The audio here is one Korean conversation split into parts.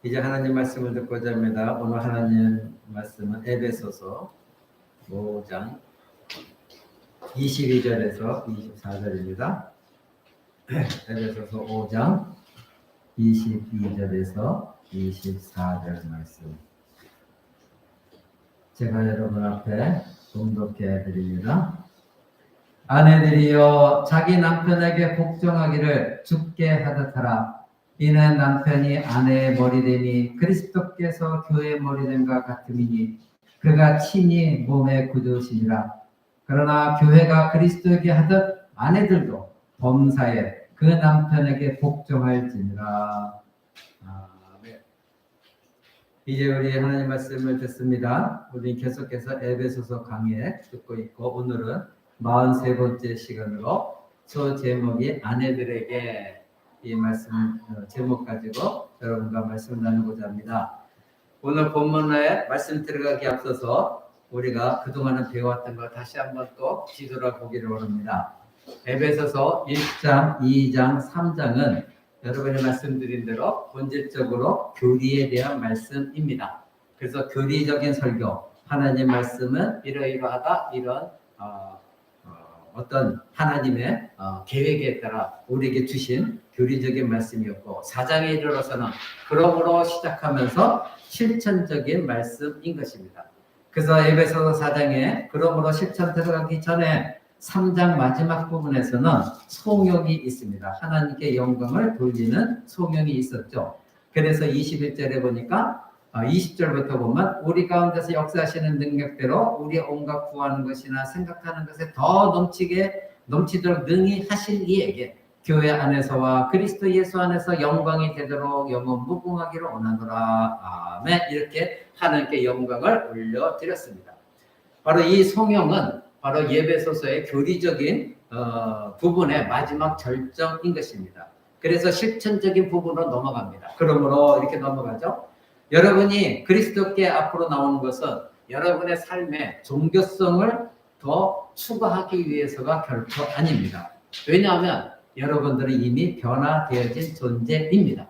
이제 하나님 말씀을 듣고자 합니다. 오늘 하나님 말씀은 에베소서 5장 22절에서 24절입니다. 에베소서 5장 22절에서 24절 말씀. 제가 여러분 앞에 봉독해 드립니다. 아내들이여 자기 남편에게 복종하기를 주께 하듯하라. 이는 남편이 아내의 머리됨이 그리스도께서 교회의 머리됨과 같음이니 그가 친히 몸의 구주시니라. 그러나 교회가 그리스도에게 하듯 아내들도 범사에 그 남편에게 복종할지니라. 아멘. 이제 우리 하나님 말씀을 듣습니다. 우리 계속해서 에베소서 강의 듣고 있고, 오늘은 43번째 시간으로 저 제목이 아내들에게, 이 말씀 제목 가지고 여러분과 말씀을 나누고자 합니다. 오늘 본문에 말씀 들어가기 앞서서 우리가 그동안은 배워왔던 걸 다시 한번 또 뒤돌아보기를 원합니다. 에베소서 1장, 2장, 3장은 여러분이 말씀드린 대로 본질적으로 교리에 대한 말씀입니다. 그래서 교리적인 설교, 하나님 말씀은 이러이러하다, 이런 어떤 하나님의 계획에 따라 우리에게 주신 교리적인 말씀이었고, 4장에 이르러서는 그러므로 시작하면서 실천적인 말씀인 것입니다. 그래서 에베소서 4장에 그러므로 실천 들어가기 전에 3장 마지막 부분에서는 송영이 있습니다. 하나님께 영광을 돌리는 송영이 있었죠. 그래서 21절에 보니까 20절부터 보면 우리 가운데서 역사하시는 능력대로 우리 온갖 구하는 것이나 생각하는 것에 더 넘치도록 능히 하실 이에게 교회 안에서와 그리스도 예수 안에서 영광이 되도록 영원 무궁하기를 원하노라. 아멘. 이렇게 하나님께 영광을 올려드렸습니다. 바로 이 송영은 바로 예배소서의 교리적인 부분의 마지막 절정인 것입니다. 그래서 실천적인 부분으로 넘어갑니다. 그러므로 이렇게 넘어가죠. 여러분이 그리스도께 앞으로 나오는 것은 여러분의 삶의 종교성을 더 추구하기 위해서가 결코 아닙니다. 왜냐하면 여러분들은 이미 변화되어진 존재입니다.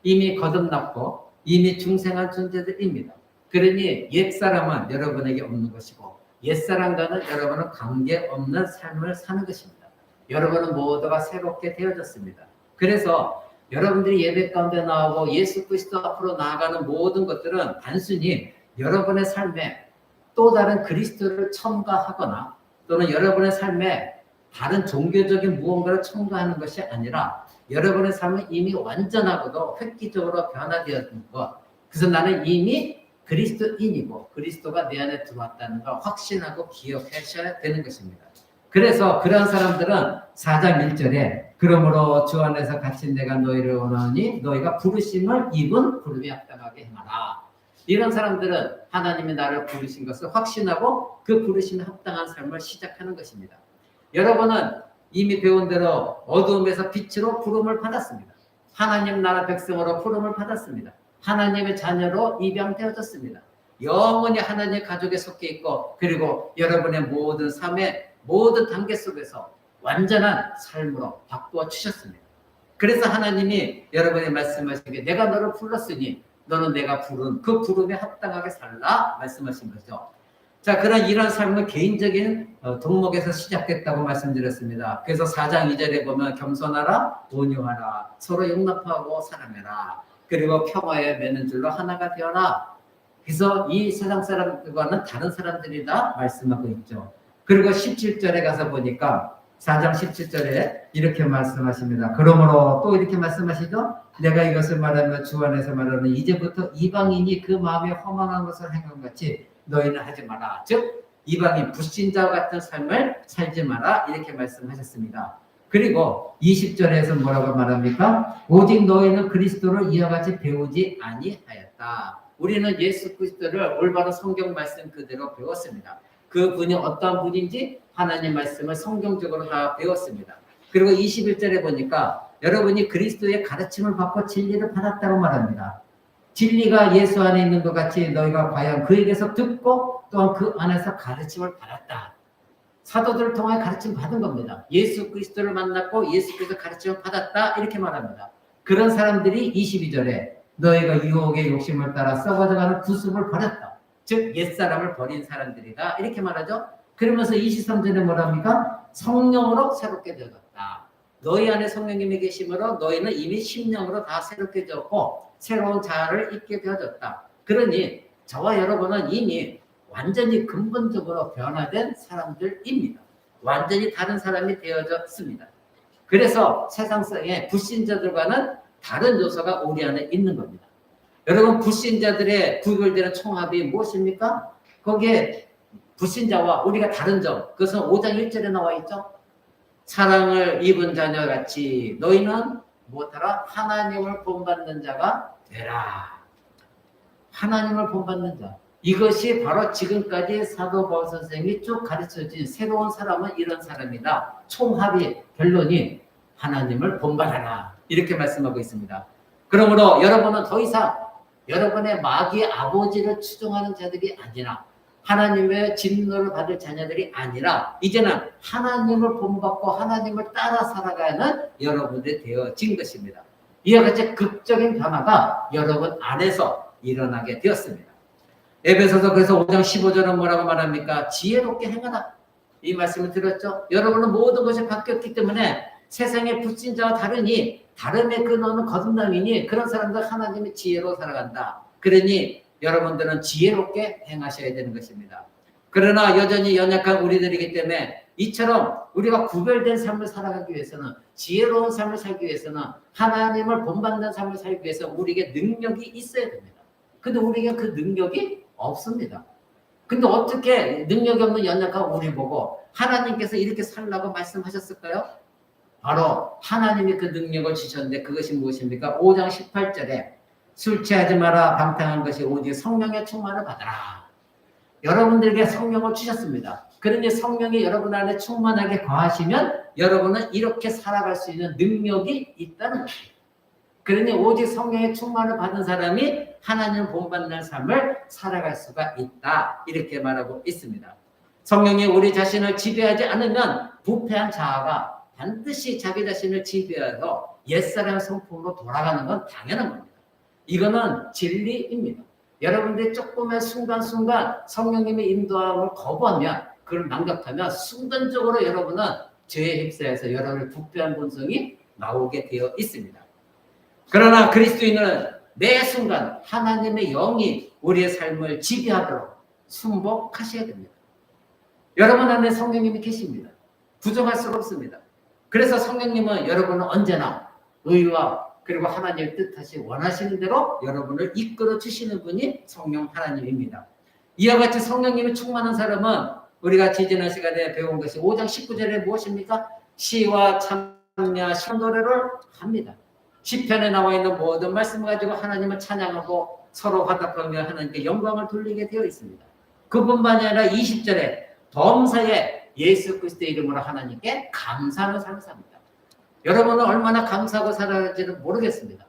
이미 거듭났고 이미 중생한 존재들입니다. 그러니 옛사람은 여러분에게 없는 것이고 옛사람과는 여러분은 관계없는 삶을 사는 것입니다. 여러분은 모두가 새롭게 되어졌습니다. 그래서 여러분들이 예배 가운데 나오고 예수 그리스도 앞으로 나아가는 모든 것들은 단순히 여러분의 삶에 또 다른 그리스도를 첨가하거나 또는 여러분의 삶에 다른 종교적인 무언가를 첨가하는 것이 아니라 여러분의 삶은 이미 완전하고도 획기적으로 변화되었던 것. 그래서 나는 이미 그리스도인이고 그리스도가 내 안에 들어왔다는 걸 확신하고 기억하셔야 되는 것입니다. 그래서 그런 사람들은 4장 1절에 그러므로 주 안에서 같이 내가 너희를 원하니 너희가 부르심을 입은 부름에 합당하게 행하라. 이런 사람들은 하나님이 나를 부르신 것을 확신하고 그 부르심에 합당한 삶을 시작하는 것입니다. 여러분은 이미 배운 대로 어두움에서 빛으로 부름을 받았습니다. 하나님 나라 백성으로 부름을 받았습니다. 하나님의 자녀로 입양되어졌습니다. 영원히 하나님의 가족에 속해 있고, 그리고 여러분의 모든 삶의 모든 단계 속에서 완전한 삶으로 바꾸어 주셨습니다. 그래서 하나님이 여러분의 말씀하시기에 내가 너를 불렀으니 너는 내가 부른 그 부름에 합당하게 살라 말씀하신 거죠. 자, 그런 이런 삶은 개인적인 덕목에서 시작됐다고 말씀드렸습니다. 그래서 4장 2절에 보면 겸손하라, 온유하라, 서로 용납하고 사랑해라, 그리고 평화에 매는 줄로 하나가 되어라. 그래서 이 세상 사람들과는 다른 사람들이다 말씀하고 있죠. 그리고 17절에 가서 보니까 4장 17절에 이렇게 말씀하십니다. 그러므로 또 이렇게 말씀하시죠. 내가 이것을 말하며 주 안에서 말하는 이제부터 이방인이 그 마음에 허망한 것을 행한 같이 너희는 하지 마라. 즉 이방인 불신자와 같은 삶을 살지 마라. 이렇게 말씀하셨습니다. 그리고 20절에서 뭐라고 말합니까? 오직 너희는 그리스도를 이와 같이 배우지 아니하였다. 우리는 예수 그리스도를 올바른 성경 말씀 그대로 배웠습니다. 그 분이 어떠한 분인지 하나님 말씀을 성경적으로 다 배웠습니다. 그리고 21절에 보니까 여러분이 그리스도의 가르침을 받고 진리를 받았다고 말합니다. 진리가 예수 안에 있는 것 같이 너희가 과연 그에게서 듣고 또한 그 안에서 가르침을 받았다. 사도들을 통해 가르침 받은 겁니다. 예수 그리스도를 만났고 예수 그리스도 가르침을 받았다 이렇게 말합니다. 그런 사람들이 22절에 너희가 유혹의 욕심을 따라 썩어져가는 구습을 버렸다. 즉 옛사람을 버린 사람들이다. 이렇게 말하죠. 그러면서 23절에 뭐랍니까? 성령으로 새롭게 되었다. 너희 안에 성령님이 계심으로 너희는 이미 심령으로 다 새롭게 되었고 새로운 자아를 입게 되어졌다. 그러니 저와 여러분은 이미 완전히 근본적으로 변화된 사람들입니다. 완전히 다른 사람이 되어졌습니다. 그래서 세상성의 불신자들과는 다른 요소가 우리 안에 있는 겁니다. 여러분 불신자들의 구별되는 총합이 무엇입니까? 거기에 불신자와 우리가 다른 점, 그것은 5장 1절에 나와 있죠. 사랑을 입은 자녀같이 너희는 무엇하라? 하나님을 본받는 자가 되라. 하나님을 본받는 자. 이것이 바로 지금까지 사도 바울 선생님이 쭉 가르쳐준 새로운 사람은 이런 사람이다. 총합이 결론이 하나님을 본받아라. 이렇게 말씀하고 있습니다. 그러므로 여러분은 더 이상 여러분의 마귀의 아버지를 추종하는 자들이 아니라 하나님의 진노를 받을 자녀들이 아니라 이제는 하나님을 본받고 하나님을 따라 살아가는 여러분들이 되어진 것입니다. 이와 같이 극적인 변화가 여러분 안에서 일어나게 되었습니다. 에베소서 그래서 5장 15절은 뭐라고 말합니까? 지혜롭게 행하라. 이 말씀을 드렸죠. 여러분은 모든 것이 바뀌었기 때문에 세상의 불신자와 다르니 다름의 근원은 거듭남이니 그런 사람들 하나님의 지혜로 살아간다. 그러니 여러분들은 지혜롭게 행하셔야 되는 것입니다. 그러나 여전히 연약한 우리들이기 때문에 이처럼 우리가 구별된 삶을 살아가기 위해서는 지혜로운 삶을 살기 위해서는 하나님을 본받는 삶을 살기 위해서 우리에게 능력이 있어야 됩니다. 근데 우리에게 그 능력이 없습니다. 근데 어떻게 능력이 없는 연약한 우리 보고 하나님께서 이렇게 살라고 말씀하셨을까요? 바로 하나님이 그 능력을 주셨는데 그것이 무엇입니까? 5장 18절에 술 취하지 마라. 방탕한 것이 오직 성령의 충만을 받아라. 여러분들에게 성령을 주셨습니다. 그러니 성령이 여러분 안에 충만하게 거하시면 여러분은 이렇게 살아갈 수 있는 능력이 있다는 것입니다. 그러니 오직 성령의 충만을 받은 사람이 하나님을 본받는 삶을 살아갈 수가 있다. 이렇게 말하고 있습니다. 성령이 우리 자신을 지배하지 않으면 부패한 자아가 반드시 자기 자신을 지배해서 옛사람 성품으로 돌아가는 건 당연한 겁니다. 이거는 진리입니다. 여러분들이 조금의 순간순간 성령님의 인도함을 거부하면 그걸 망각하면 순간적으로 여러분은 죄에 휩싸여서 여러분의 부패한 본성이 나오게 되어 있습니다. 그러나 그리스도인은 매 순간 하나님의 영이 우리의 삶을 지배하도록 순복하셔야 됩니다. 여러분 안에 성령님이 계십니다. 부정할 수가 없습니다. 그래서 성령님은 여러분은 언제나 의와 그리고 하나님의 뜻하시 원하시는 대로 여러분을 이끌어 주시는 분이 성령 하나님입니다. 이와 같이 성령님이 충만한 사람은 우리가 지지난 시간에 배운 것이 5장 19절에 무엇입니까? 시와 찬미와 시노래를 합니다. 시편에 나와 있는 모든 말씀을 가지고 하나님을 찬양하고 서로 화답하며 하나님께 영광을 돌리게 되어 있습니다. 그뿐만이 아니라 20절에 범사에 예수 그리스도의 이름으로 하나님께 감사하는 삶을 삽니다. 여러분은 얼마나 감사하고 살아갈지는 모르겠습니다.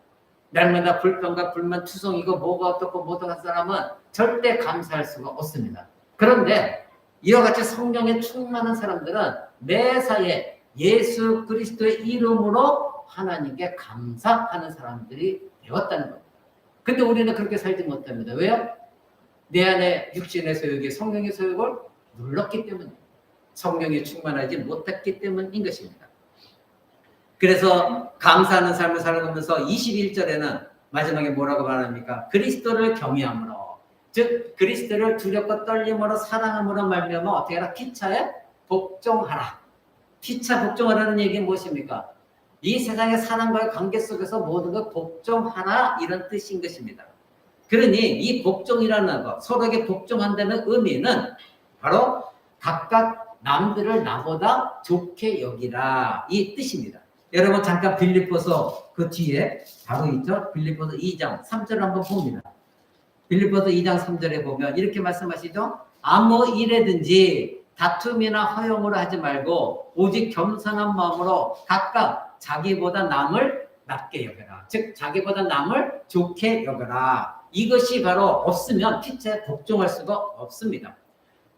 날마다 불평과 불만 투성이고 뭐가 어떻고 뭐가 한 사람은 절대 감사할 수가 없습니다. 그런데 이와 같이 성령에 충만한 사람들은 매사에 예수 그리스도의 이름으로 하나님께 감사하는 사람들이 되었다는 겁니다. 근데 우리는 그렇게 살지 못합니다. 왜요? 내 안에 육신의 소욕이 성령의 소욕을 눌렀기 때문입니다. 성령이 충만하지 못했기 때문인 것입니다. 그래서 감사하는 삶을 살아가면서 21절에는 마지막에 뭐라고 말합니까? 그리스도를 경외함으로, 즉 그리스도를 두렵고 떨림으로 사랑함으로 말미암아 어떻게 하라? 피차에 복종하라. 피차 복종하라는 얘기는 무엇입니까? 이 세상의 사람과의 관계 속에서 모든 것 복종하라 이런 뜻인 것입니다. 그러니 이 복종이라는 것, 서로에게 복종한다는 의미는 바로 각각 남들을 나보다 좋게 여기라 이 뜻입니다. 여러분 잠깐 빌립보서 그 뒤에 바로 있죠. 빌립보서 2장 3절을 한번 봅니다. 빌립보서 2장 3절에 보면 이렇게 말씀하시죠. 아무 일에든지 다툼이나 허용으로 하지 말고 오직 겸손한 마음으로 각각 자기보다 남을 낮게 여겨라. 즉 자기보다 남을 좋게 여겨라. 이것이 바로 없으면 피차에 복종할 수가 없습니다.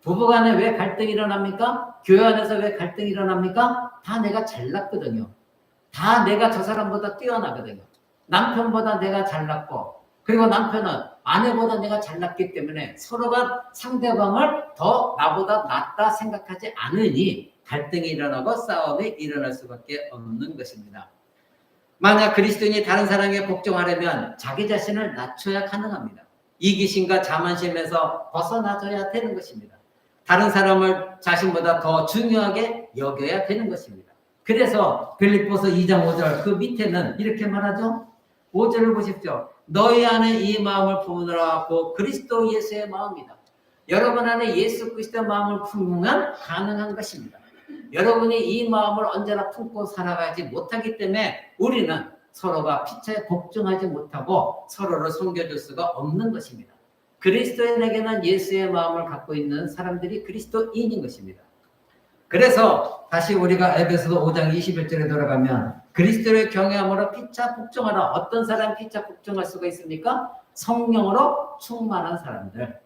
부부간에 왜 갈등이 일어납니까? 교회 안에서 왜 갈등이 일어납니까? 다 내가 잘났거든요. 다 내가 저 사람보다 뛰어나거든요. 남편보다 내가 잘났고 그리고 남편은 아내보다 내가 잘났기 때문에 서로가 상대방을 더 나보다 낫다 생각하지 않으니 갈등이 일어나고 싸움이 일어날 수밖에 없는 것입니다. 만약 그리스도인이 다른 사람에게 복종하려면 자기 자신을 낮춰야 가능합니다. 이기심과 자만심에서 벗어나줘야 되는 것입니다. 다른 사람을 자신보다 더 중요하게 여겨야 되는 것입니다. 그래서 빌립보서 2장 5절 그 밑에는 이렇게 말하죠. 5절을 보십시오. 너희 안에 이 마음을 품으라 고 그리스도 예수의 마음이다. 여러분 안에 예수 그리스도의 마음을 품으면 가능한 것입니다. 여러분이 이 마음을 언제나 품고 살아가지 못하기 때문에 우리는 서로가 피차에 복종하지 못하고 서로를 섬겨줄 수가 없는 것입니다. 그리스도인에게는 예수의 마음을 갖고 있는 사람들이 그리스도인인 것입니다. 그래서 다시 우리가 에베소서 5장 21절에 돌아가면 그리스도를 경외함으로 피차 복종하라. 어떤 사람 피차 복종할 수가 있습니까? 성령으로 충만한 사람들.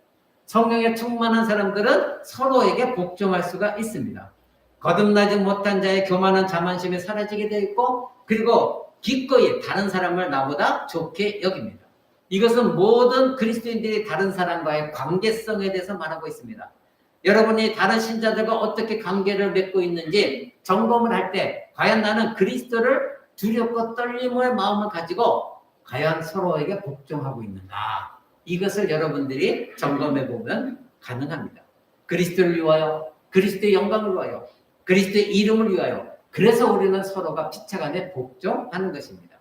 성령에 충만한 사람들은 서로에게 복종할 수가 있습니다. 거듭나지 못한 자의 교만한 자만심이 사라지게 되어 있고 그리고 기꺼이 다른 사람을 나보다 좋게 여깁니다. 이것은 모든 그리스도인들이 다른 사람과의 관계성에 대해서 말하고 있습니다. 여러분이 다른 신자들과 어떻게 관계를 맺고 있는지 점검을 할 때 과연 나는 그리스도를 두렵고 떨림의 마음을 가지고 과연 서로에게 복종하고 있는가? 이것을 여러분들이 점검해 보면 가능합니다. 그리스도를 위하여, 그리스도의 영광을 위하여, 그리스도의 이름을 위하여. 그래서 우리는 서로가 피차간에 복종하는 것입니다.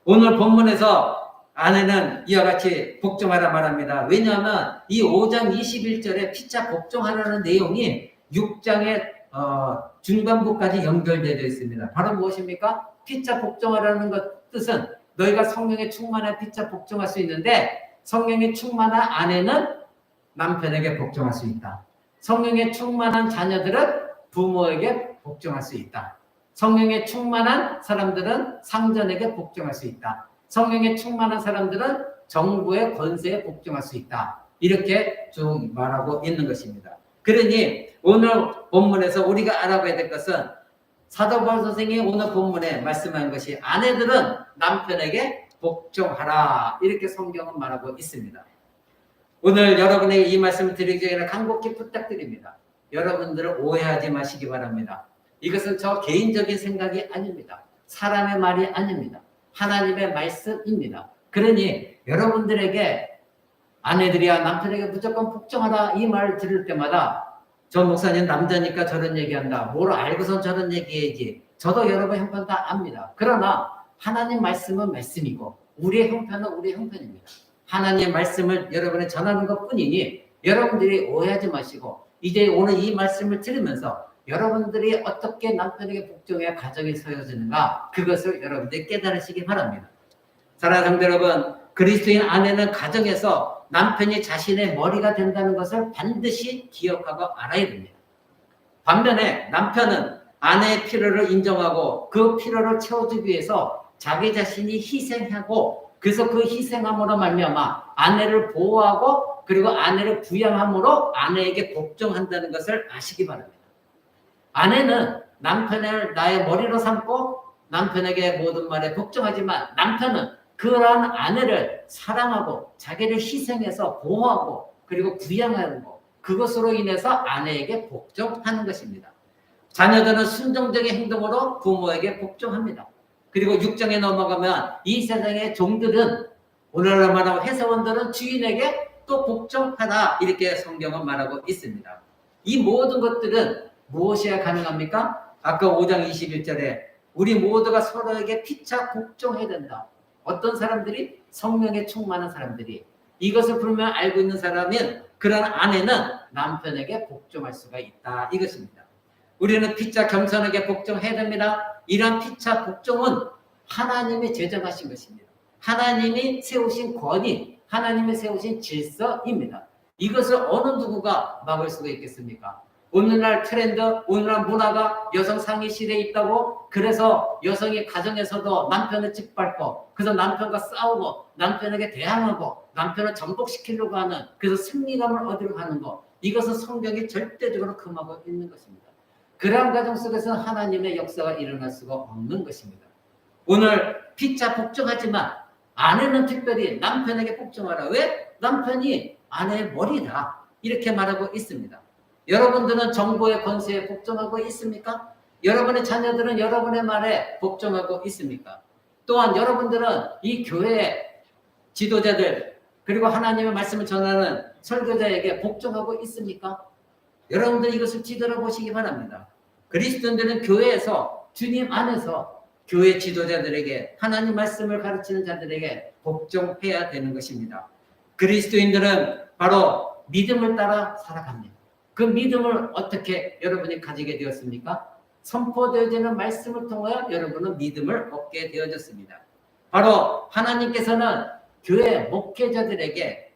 오늘 본문에서 아내는 이와 같이 복종하라 말합니다. 왜냐하면 이 5장 21절에 피차 복종하라는 내용이 6장의 중반부까지 연결되어 있습니다. 바로 무엇입니까? 피차 복종하라는 것 뜻은 너희가 성령에 충만한 피차 복종할 수 있는데 성령에 충만한 아내는 남편에게 복종할 수 있다. 성령에 충만한 자녀들은 부모에게 복종할 수 있다. 성령에 충만한 사람들은 상전에게 복종할 수 있다. 성령에 충만한 사람들은 정부의 권세에 복종할 수 있다. 이렇게 쭉 말하고 있는 것입니다. 그러니 오늘 본문에서 우리가 알아봐야 될 것은 사도 바울 선생이 오늘 본문에 말씀한 것이 아내들은 남편에게 복종하라. 이렇게 성경은 말하고 있습니다. 오늘 여러분에게 이 말씀을 드리기 전에 간곡히 부탁드립니다. 여러분들을 오해하지 마시기 바랍니다. 이것은 저 개인적인 생각이 아닙니다. 사람의 말이 아닙니다. 하나님의 말씀입니다. 그러니 여러분들에게 아내들이야 남편에게 무조건 복종하라 이 말을 들을 때마다 저 목사님 남자니까 저런 얘기한다. 뭘 알고선 저런 얘기해야지. 저도 여러분 형편 다 압니다. 그러나 하나님 말씀은 말씀이고 우리의 형편은 우리의 형편입니다. 하나님의 말씀을 여러분에 전하는 것뿐이니 여러분들이 오해하지 마시고 이제 오늘 이 말씀을 들으면서 여러분들이 어떻게 남편에게 복종해야 가정이 세워지는가 그것을 여러분들이 깨달으시기 바랍니다. 사랑하는 성도 여러분, 그리스도인 아내는 가정에서 남편이 자신의 머리가 된다는 것을 반드시 기억하고 알아야 됩니다. 반면에 남편은 아내의 필요를 인정하고 그 필요를 채워주기 위해서 자기 자신이 희생하고 그래서 그 희생함으로 말미암아 아내를 보호하고 그리고 아내를 부양함으로 아내에게 복종한다는 것을 아시기 바랍니다. 아내는 남편을 나의 머리로 삼고 남편에게 모든 말에 복종하지만 남편은 그러한 아내를 사랑하고 자기를 희생해서 보호하고 그리고 부양하는 것 그것으로 인해서 아내에게 복종하는 것입니다. 자녀들은 순종적인 행동으로 부모에게 복종합니다. 그리고 6장에 넘어가면 이 세상의 종들은 오늘날 말하면 회사원들은 주인에게 또 복종하라 이렇게 성경은 말하고 있습니다. 이 모든 것들은 무엇이야 가능합니까? 아까 5장 21절에 우리 모두가 서로에게 피차 복종해야 된다. 어떤 사람들이? 성령에 충만한 사람들이. 이것을 분명 알고 있는 사람은 그런 아내는 남편에게 복종할 수가 있다. 이것입니다. 우리는 피차 겸손하게 복종해야 됩니다. 이러한 피차 복종은 하나님이 제정하신 것입니다. 하나님이 세우신 권위, 하나님이 세우신 질서입니다. 이것을 어느 누구가 막을 수가 있겠습니까? 오늘날 트렌드, 오늘날 문화가 여성 상위 시대에 있다고 그래서 여성이 가정에서도 남편을 짓밟고 그래서 남편과 싸우고 남편에게 대항하고 남편을 정복시키려고 하는 그래서 승리감을 얻으려고 하는 것 이것은 성경이 절대적으로 금하고 있는 것입니다. 그러한 가정 속에서는 하나님의 역사가 일어날 수가 없는 것입니다. 오늘 피차 복종하지만 아내는 특별히 남편에게 복종하라. 왜? 남편이 아내의 머리다. 이렇게 말하고 있습니다. 여러분들은 정부의 권세에 복종하고 있습니까? 여러분의 자녀들은 여러분의 말에 복종하고 있습니까? 또한 여러분들은 이 교회의 지도자들 그리고 하나님의 말씀을 전하는 설교자에게 복종하고 있습니까? 여러분들 이것을 뒤돌아보시기 바랍니다. 그리스도인들은 교회에서 주님 안에서 교회 지도자들에게 하나님 말씀을 가르치는 자들에게 복종해야 되는 것입니다. 그리스도인들은 바로 믿음을 따라 살아갑니다. 그 믿음을 어떻게 여러분이 가지게 되었습니까? 선포되어지는 말씀을 통하여 여러분은 믿음을 얻게 되어졌습니다. 바로 하나님께서는 교회 목회자들에게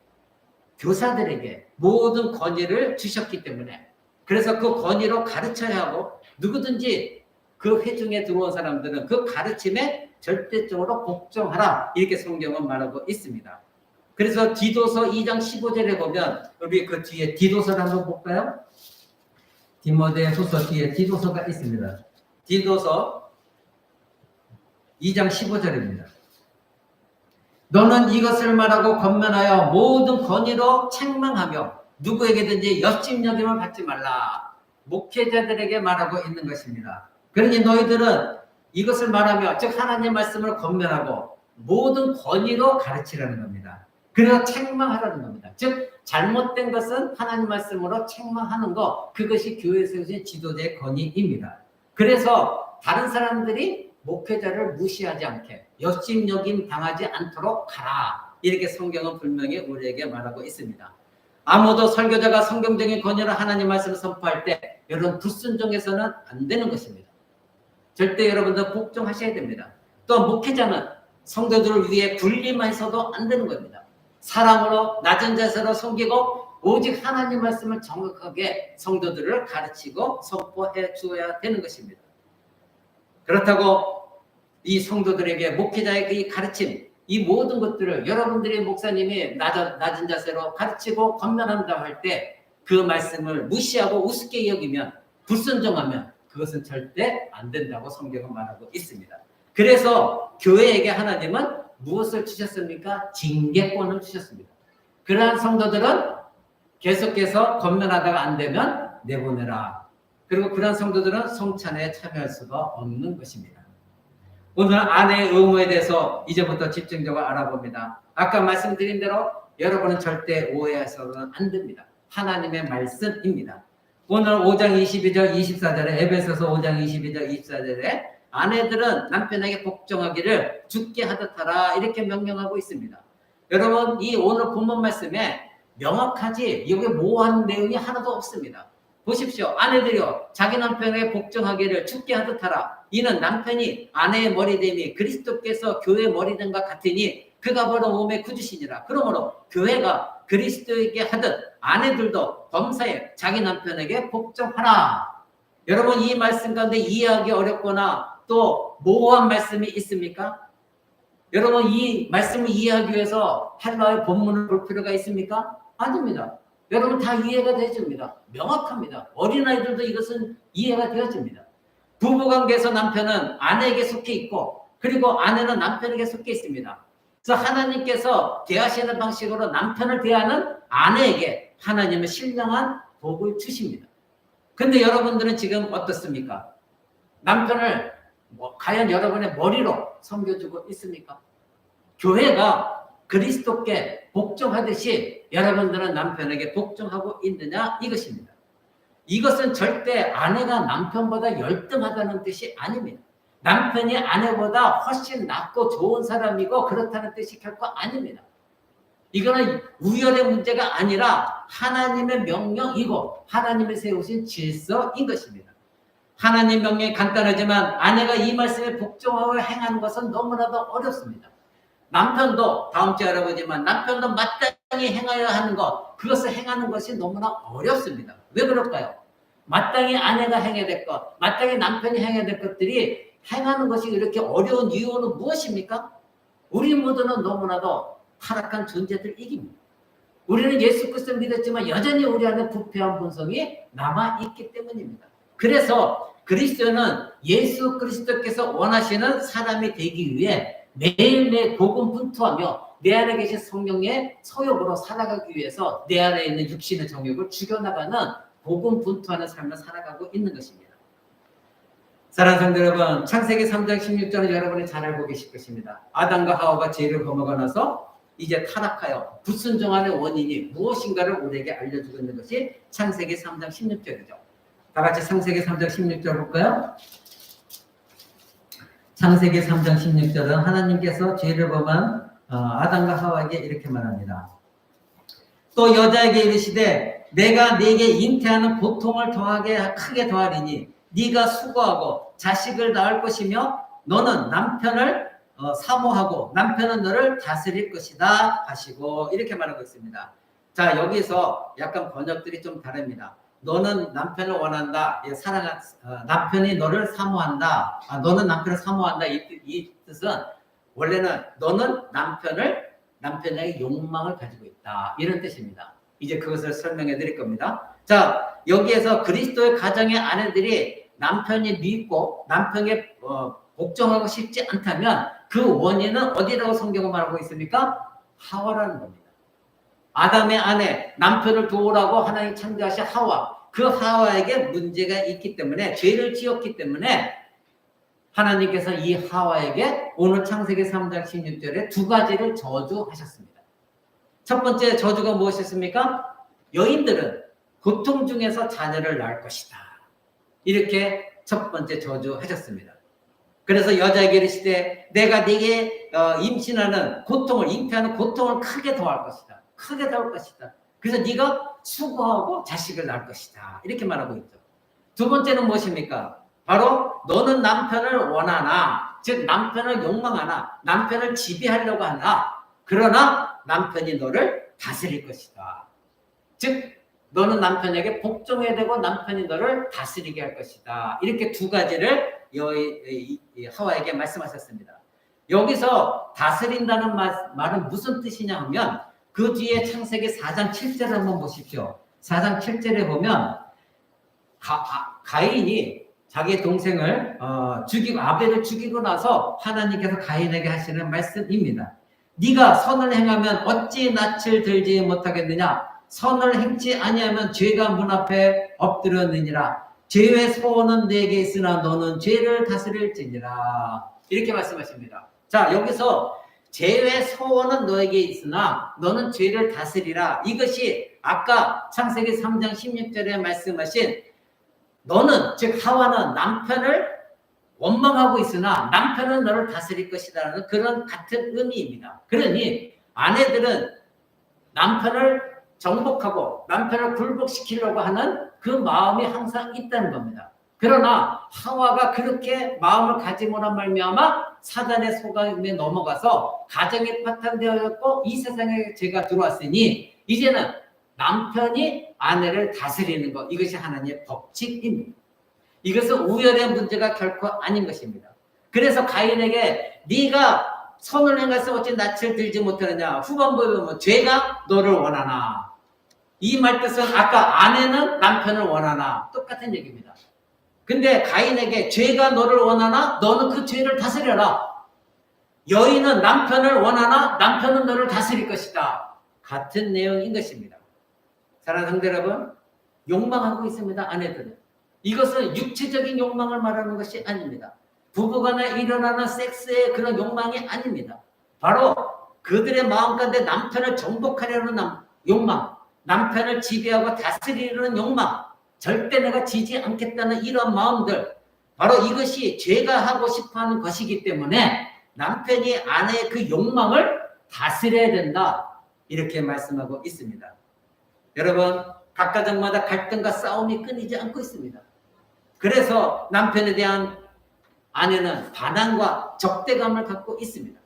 교사들에게 모든 권위를 주셨기 때문에 그래서 그 권위로 가르쳐야 하고 누구든지 그 회중에 들어온 사람들은 그 가르침에 절대적으로 복종하라 이렇게 성경은 말하고 있습니다. 그래서 디도서 2장 15절에 보면 우리 그 뒤에 디도서를 한번 볼까요? 디모데후서 뒤에 디도서가 있습니다. 디도서 2장 15절입니다. 너는 이것을 말하고 권면하여 모든 권위로 책망하며 누구에게든지 역집여김을 받지 말라. 목회자들에게 말하고 있는 것입니다. 그러니 너희들은 이것을 말하며 즉 하나님의 말씀을 권면하고 모든 권위로 가르치라는 겁니다. 그래서 책망하라는 겁니다. 즉 잘못된 것은 하나님 말씀으로 책망하는 것, 그것이 교회에서 세우신 지도자의 권위입니다. 그래서 다른 사람들이 목회자를 무시하지 않게 역심여김 당하지 않도록 가라. 이렇게 성경은 분명히 우리에게 말하고 있습니다. 아무도 설교자가 성경적인 권위로 하나님 말씀을 선포할 때 여러분 불순종해서는 안 되는 것입니다. 절대 여러분들 복종하셔야 됩니다. 또 목회자는 성도들을 위해 군림해서도 안 되는 겁니다. 사랑으로 낮은 자세로 섬기고 오직 하나님 말씀을 정확하게 성도들을 가르치고 선포해 주어야 되는 것입니다. 그렇다고 이 성도들에게 목회자의 이 가르침, 이 모든 것들을 여러분들의 목사님이 낮은 자세로 가르치고 권면한다고 할 때 그 말씀을 무시하고 우습게 여기면 불순종하면 그것은 절대 안 된다고 성경은 말하고 있습니다. 그래서 교회에게 하나님은 무엇을 주셨습니까? 징계권을 주셨습니다. 그러한 성도들은 계속해서 권면하다가 안 되면 내보내라. 그리고 그러한 성도들은 성찬에 참여할 수가 없는 것입니다. 오늘 아내의 의무에 대해서 이제부터 집중적으로 알아봅니다. 아까 말씀드린 대로 여러분은 절대 오해해서는 안 됩니다. 하나님의 말씀입니다. 오늘 5장 22절 24절에 에베소서 5장 22절 24절에 아내들은 남편에게 복종하기를 주께 하듯 하라 이렇게 명령하고 있습니다. 여러분 이 오늘 본문 말씀에 명확하지 여기 모호한 내용이 하나도 없습니다. 보십시오. 아내들이여 자기 남편에게 복종하기를 주께 하듯 하라. 이는 남편이 아내의 머리됨이 그리스도께서 교회의 머리됨과 같으니 그가 바로 몸의 구주시니라. 그러므로 교회가 그리스도에게 하듯 아내들도 범사에 자기 남편에게 복종하라. 여러분 이 말씀 가운데 이해하기 어렵거나 또 모호한 말씀이 있습니까? 여러분 이 말씀을 이해하기 위해서 헬라의 본문을 볼 필요가 있습니까? 아닙니다. 여러분 다 이해가 되집니다. 명확합니다. 어린아이들도 이것은 이해가 되어집니다. 부부관계에서 남편은 아내에게 속해 있고 그리고 아내는 남편에게 속해 있습니다. 그래서 하나님께서 대하시는 방식으로 남편을 대하는 아내에게 하나님은 신령한 복을 주십니다. 근데 여러분들은 지금 어떻습니까? 남편을 과연 여러분의 머리로 섬겨주고 있습니까? 교회가 그리스도께 복종하듯이 여러분들은 남편에게 복종하고 있느냐 이것입니다. 이것은 절대 아내가 남편보다 열등하다는 뜻이 아닙니다. 남편이 아내보다 훨씬 낫고 좋은 사람이고 그렇다는 뜻이 결코 아닙니다. 이거는 우열의 문제가 아니라 하나님의 명령이고 하나님이 세우신 질서인 것입니다. 하나님 명령이 간단하지만 아내가 이 말씀에 복종하고 행하는 것은 너무나도 어렵습니다. 남편도 다음 주에 알아보지만 남편도 마땅히 행하여야 하는 것 그것을 행하는 것이 너무나 어렵습니다. 왜 그럴까요? 마땅히 아내가 행해야 될 것, 마땅히 남편이 행해야 될 것들이 행하는 것이 이렇게 어려운 이유는 무엇입니까? 우리 모두는 너무나도 타락한 존재들이깁니다. 우리는 예수 그리스도를 믿었지만 여전히 우리 안에 부패한 본성이 남아있기 때문입니다. 그래서 그리스도는 예수 그리스도께서 원하시는 사람이 되기 위해 매일매일 고군분투하며 내 안에 계신 성령의 소욕으로 살아가기 위해서 내 안에 있는 육신의 정욕을 죽여나가는 고군분투하는 삶을 살아가고 있는 것입니다. 사랑하는 성도 여러분, 창세기 3장 16절은 여러분이 잘 알고 계실 것입니다. 아담과 하와가 죄를 범하고 나서 이제 타락하여 불순종하는 원인이 무엇인가를 우리에게 알려주고 있는 것이 창세기 3장 16절이죠. 다 같이 창세기 3장 16절 볼까요? 창세기 3장 16절은 하나님께서 죄를 범한 아담과 하와에게 이렇게 말합니다. 또 여자에게 이르시되 내가 네게 잉태하는 고통을 크게 더하리니 네가 수고하고 자식을 낳을 것이며 너는 남편을 사모하고 남편은 너를 다스릴 것이다 하시고 이렇게 말하고 있습니다. 자, 여기서 약간 번역들이 좀 다릅니다. 너는 남편을 원한다. 남편이 너를 사모한다. 너는 남편을 사모한다. 이 뜻은 원래는 너는 남편에게 욕망을 가지고 있다. 이런 뜻입니다. 이제 그것을 설명해 드릴 겁니다. 자, 여기에서 그리스도의 가정의 아내들이 남편이 믿고 남편에게 복종하고 싶지 않다면 그 원인은 어디라고 성경은 말하고 있습니까? 하와라는 겁니다. 아담의 아내, 남편을 도우라고 하나님 창조하신 하와, 그 하와에게 문제가 있기 때문에, 죄를 지었기 때문에 하나님께서 이 하와에게 오늘 창세기 3장 16절에 두 가지를 저주하셨습니다. 첫 번째 저주가 무엇이었습니까? 여인들은 고통 중에서 자녀를 낳을 것이다. 이렇게 첫 번째 저주하셨습니다. 그래서 여자에게 이르시되 내가 네게 임신하는 고통을, 잉태하는 고통을 크게 더할 것이다. 크게 더할 것이다. 그래서 네가 수고하고 자식을 낳을 것이다. 이렇게 말하고 있죠. 두 번째는 무엇입니까? 바로 너는 남편을 원하나, 즉 남편을 욕망하나, 남편을 지배하려고 하나, 그러나 남편이 너를 다스릴 것이다. 즉 너는 남편에게 복종해야 되고 남편이 너를 다스리게 할 것이다. 이렇게 두 가지를 하와에게 말씀하셨습니다. 여기서 다스린다는 말은 무슨 뜻이냐 하면 그 뒤에 창세기 4장 7절을 한번 보십시오. 4장 7절에 보면 가인이 자기 동생을 죽이고 아벨을 죽이고 나서 하나님께서 가인에게 하시는 말씀입니다. 네가 선을 행하면 어찌 낯을 들지 못하겠느냐? 선을 행치 아니하면 죄가 문 앞에 엎드렸느니라. 죄의 소원은 내게 있으나 너는 죄를 다스릴지니라. 이렇게 말씀하십니다. 자, 여기서 죄의 소원은 너에게 있으나 너는 죄를 다스리라. 이것이 아까 창세기 3장 16절에 말씀하신 너는, 즉 하와는 남편을 원망하고 있으나 남편은 너를 다스릴 것이라는 그런 같은 의미입니다. 그러니 아내들은 남편을 정복하고 남편을 굴복시키려고 하는 그 마음이 항상 있다는 겁니다. 그러나 하와가 그렇게 마음을 가짐으로 말미암아 사단의 속임에 넘어가서 가정이 파탄되었고 이 세상에 죄가 들어왔으니 이제는 남편이 아내를 다스리는 것, 이것이 하나님의 법칙입니다. 이것은 우열의 문제가 결코 아닌 것입니다. 그래서 가인에게 네가 선을 행해서 어찌 낯을 들지 못하느냐. 후반부에 보면 죄가 너를 원하나. 이 말뜻은 아까 아내는 남편을 원하나 똑같은 얘기입니다. 근데 가인에게 죄가 너를 원하나 너는 그 죄를 다스려라. 여인은 남편을 원하나 남편은 너를 다스릴 것이다. 같은 내용인 것입니다. 사랑하는 성도 여러분, 욕망하고 있습니다. 아내들은. 이것은 육체적인 욕망을 말하는 것이 아닙니다. 부부간에 일어나는 섹스의 그런 욕망이 아닙니다. 바로 그들의 마음 가운데 남편을 정복하려는 욕망, 남편을 지배하고 다스리려는 욕망, 절대 내가 지지 않겠다는 이런 마음들, 바로 이것이 죄가 하고 싶어하는 것이기 때문에 남편이 아내의 그 욕망을 다스려야 된다. 이렇게 말씀하고 있습니다. 여러분, 각 가정마다 갈등과 싸움이 끊이지 않고 있습니다. 그래서 남편에 대한 아내는 반항과 적대감을 갖고 있습니다.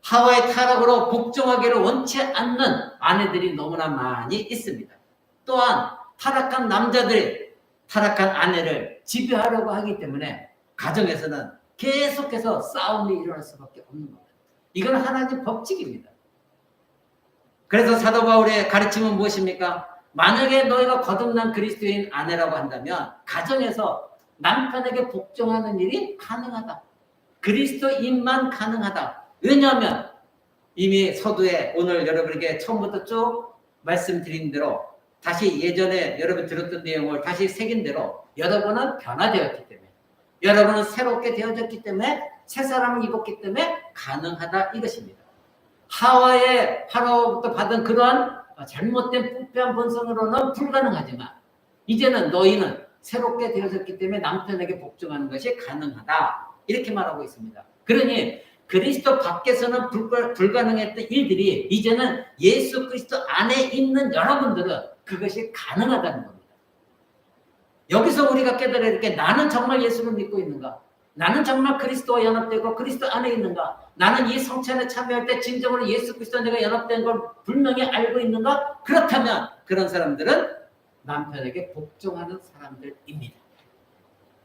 하와의 타락으로 복종하기를 원치 않는 아내들이 너무나 많이 있습니다. 또한 타락한 남자들이 타락한 아내를 지배하려고 하기 때문에 가정에서는 계속해서 싸움이 일어날 수밖에 없는 겁니다. 이건 하나님 법칙입니다. 그래서 사도 바울의 가르침은 무엇입니까? 만약에 너희가 거듭난 그리스도인 아내라고 한다면 가정에서 남편에게 복종하는 일이 가능하다. 그리스도인만 가능하다. 왜냐하면 이미 서두에 오늘 여러분에게 처음부터 쭉 말씀드린 대로 다시 예전에 여러분 들었던 내용을 다시 새긴 대로 여러분은 변화되었기 때문에 여러분은 새롭게 되어졌기 때문에 새 사람을 입었기 때문에 가능하다 이것입니다. 하와의 하로부터 받은 그러한 잘못된 부패한 본성으로는 불가능하지만 이제는 너희는 새롭게 되어졌기 때문에 남편에게 복종하는 것이 가능하다 이렇게 말하고 있습니다. 그러니 그리스도 밖에서는 불가능했던 일들이 이제는 예수 그리스도 안에 있는 여러분들은 그것이 가능하다는 겁니다. 여기서 우리가 깨달아야 될 게 나는 정말 예수를 믿고 있는가? 나는 정말 그리스도와 연합되고 그리스도 안에 있는가? 나는 이 성찬에 참여할 때 진정으로 예수 그리스도와 내가 연합된 걸 분명히 알고 있는가? 그렇다면 그런 사람들은 남편에게 복종하는 사람들입니다.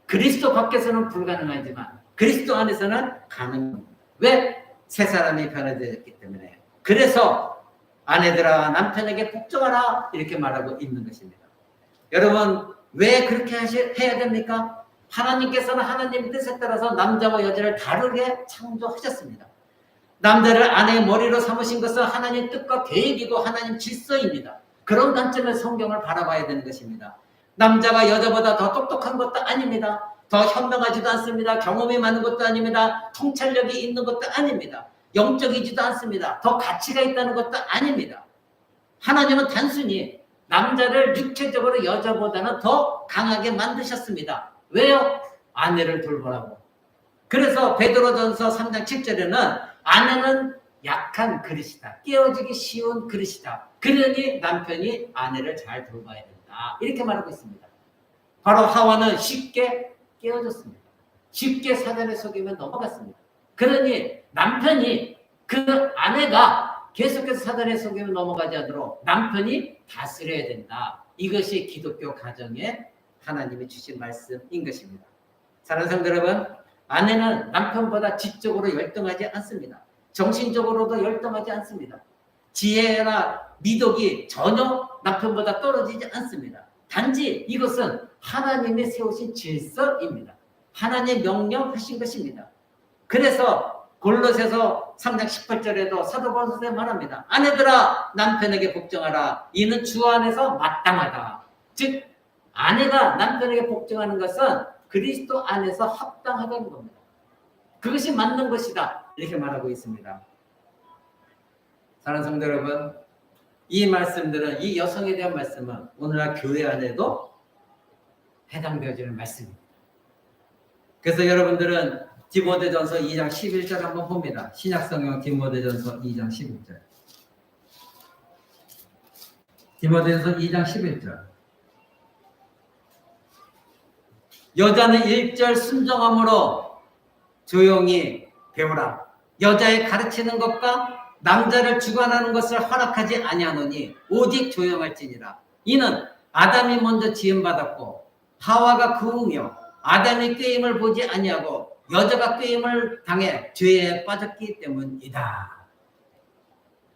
그리스도 밖에서는 불가능하지만 그리스도 안에서는 가능합니다. 왜? 새 사람이 변화되었기 때문에. 그래서 아내들아 남편에게 복종하라 이렇게 말하고 있는 것입니다. 여러분 왜 그렇게 해야 됩니까? 하나님께서는 하나님의 뜻에 따라서 남자와 여자를 다르게 창조하셨습니다. 남자를 아내의 머리로 삼으신 것은 하나님 뜻과 계획이고 하나님 질서입니다. 그런 관점에서 성경을 바라봐야 되는 것입니다. 남자가 여자보다 더 똑똑한 것도 아닙니다. 더 현명하지도 않습니다. 경험이 많은 것도 아닙니다. 통찰력이 있는 것도 아닙니다. 영적이지도 않습니다. 더 가치가 있다는 것도 아닙니다. 하나님은 단순히 남자를 육체적으로 여자보다는 더 강하게 만드셨습니다. 왜요? 아내를 돌보라고. 그래서 베드로전서 3장 7절에는 아내는 약한 그릇이다. 깨어지기 쉬운 그릇이다. 그러니 남편이 아내를 잘 돌봐야 된다. 이렇게 말하고 있습니다. 바로 하와는 쉽게 깨어졌습니다. 쉽게 사단의 속임에 넘어갔습니다. 그러니 남편이 그 아내가 계속해서 사단의 속임에 넘어가지 않도록 남편이 다스려야 된다. 이것이 기독교 가정의 하나님이 주신 말씀인 것입니다. 사랑하는 성도 여러분, 아내는 남편보다 지적으로 열등하지 않습니다. 정신적으로도 열등하지 않습니다. 지혜나 미덕이 전혀 남편보다 떨어지지 않습니다. 단지 이것은 하나님이 세우신 질서입니다. 하나님의 명령하신 것입니다. 그래서 골로새서 3장 18절에도 사도 바울이 말합니다. 아내들아 남편에게 복종하라. 이는 주 안에서 마땅하다. 즉 아내가 남편에게 복종하는 것은 그리스도 안에서 합당하다는 겁니다. 그것이 맞는 것이다. 이렇게 말하고 있습니다. 사랑하는 성도 여러분, 이 말씀들은 이 여성에 대한 말씀은 오늘날 교회 안에도 해당되어지는 말씀입니다. 그래서 여러분들은 디모데전서 2장 11절 한번 봅니다. 신약성경 디모데전서 2장 11절. 디모데전서 2장 11절. 여자는 1절 순종함으로 조용히 배우라. 여자의 가르치는 것과 남자를 주관하는 것을 허락하지 아니하노니 오직 조용할지니라. 이는 아담이 먼저 지음받았고 하와가 그 후며 아담이 꾀임을 보지 아니하고 여자가 꾀임을 당해 죄에 빠졌기 때문이다.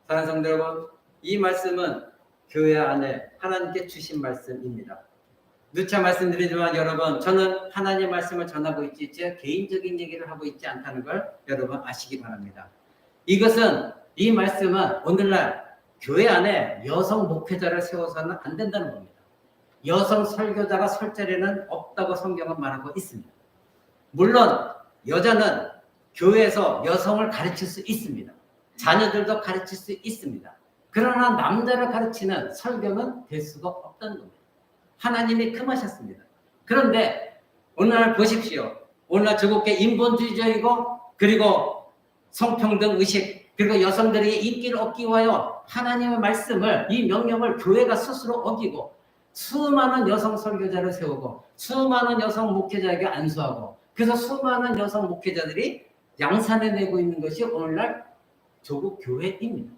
사랑하는 성도 여러분, 이 말씀은 교회 안에 하나님께 주신 말씀입니다. 누차 말씀드리지만 여러분, 저는 하나님의 말씀을 전하고 있지 제 개인적인 얘기를 하고 있지 않다는 걸 여러분 아시기 바랍니다. 이 말씀은 오늘날 교회 안에 여성 목회자를 세워서는 안 된다는 겁니다. 여성 설교자가 설 자리는 없다고 성경은 말하고 있습니다. 물론 여자는 교회에서 여성을 가르칠 수 있습니다. 자녀들도 가르칠 수 있습니다. 그러나 남자를 가르치는 설교는 될 수가 없다는 겁니다. 하나님이 금하셨습니다. 그런데 오늘날 보십시오. 오늘날 저국계 인본주의적이고 그리고 성평등 의식 그리고 여성들에게 인기를 얻기 위하여 하나님의 말씀을 이 명령을 교회가 스스로 어기고 수많은 여성 설교자를 세우고 수많은 여성 목회자에게 안수하고 그래서 수많은 여성 목회자들이 양산해내고 있는 것이 오늘날 조국 교회입니다.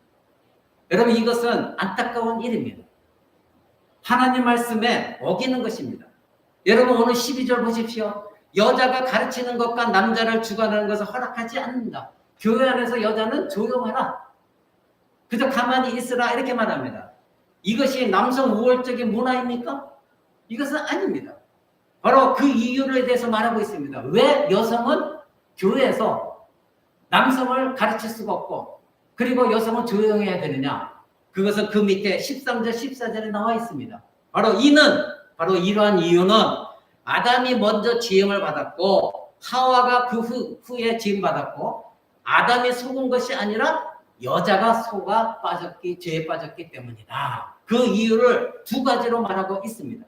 여러분 이것은 안타까운 일입니다. 하나님 말씀에 어기는 것입니다. 여러분 오늘 12절 보십시오. 여자가 가르치는 것과 남자를 주관하는 것을 허락하지 않는다. 교회 안에서 여자는 조용하라. 그저 가만히 있으라 이렇게 말합니다. 이것이 남성 우월적인 문화입니까? 이것은 아닙니다. 바로 그 이유에 대해서 말하고 있습니다. 왜 여성은 교회에서 남성을 가르칠 수가 없고 그리고 여성은 조용해야 되느냐? 그것은 그 밑에 13절, 14절에 나와 있습니다. 바로 이러한 이유는 아담이 먼저 지음을 받았고 하와가 그 후에 지음 받았고 아담이 속은 것이 아니라 여자가 속아 죄에 빠졌기 때문이다. 그 이유를 두 가지로 말하고 있습니다.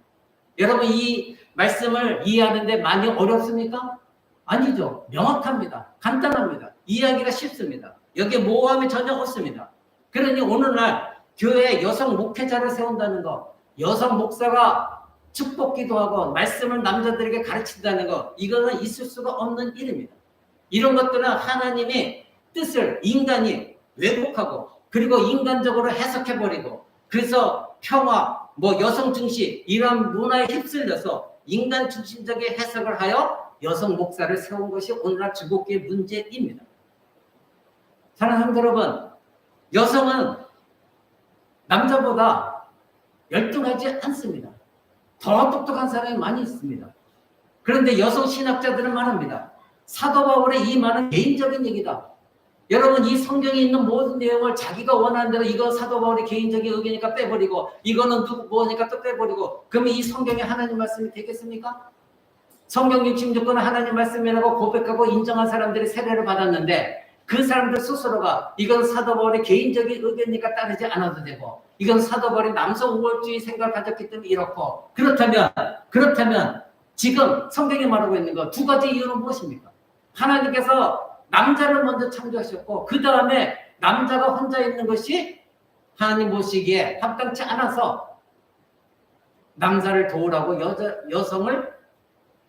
여러분 이 말씀을 이해하는데 많이 어렵습니까? 아니죠. 명확합니다. 간단합니다. 이해하기가 쉽습니다. 여기에 모호함이 전혀 없습니다. 그러니 오늘날 교회에 여성 목회자를 세운다는 것, 여성 목사가 축복 기도하고 말씀을 남자들에게 가르친다는 것, 이거는 있을 수가 없는 일입니다. 이런 것들은 하나님의 뜻을 인간이 왜곡하고 그리고 인간적으로 해석해버리고 그래서 평화, 여성 중심 이런 문화에 휩쓸려서 인간 중심적인 해석을 하여 여성 목사를 세운 것이 오늘날 주복기의 문제입니다. 사랑하는 여러분, 여성은 남자보다 열등하지 않습니다. 더 똑똑한 사람이 많이 있습니다. 그런데 여성 신학자들은 말합니다. 사도 바울의 이 말은 개인적인 얘기다. 여러분 이 성경에 있는 모든 내용을 자기가 원하는 대로 이건 사도 바울의 개인적인 의견이니까 빼버리고 이거는 누구 뭐니까 또 빼버리고 그러면 이 성경이 하나님 말씀이 되겠습니까? 성경 66권은 하나님 말씀이라고 고백하고 인정한 사람들이 세례를 받았는데 그 사람들 스스로가 이건 사도 바울의 개인적인 의견이니까 따르지 않아도 되고 이건 사도 바울이 남성 우월주의 생각을 가졌기 때문에 이렇고 그렇다면 지금 성경이 말하고 있는 거 두 가지 이유는 무엇입니까? 하나님께서 남자를 먼저 창조하셨고 그 다음에 남자가 혼자 있는 것이 하나님 보시기에 합당치 않아서 남자를 도우라고 여성을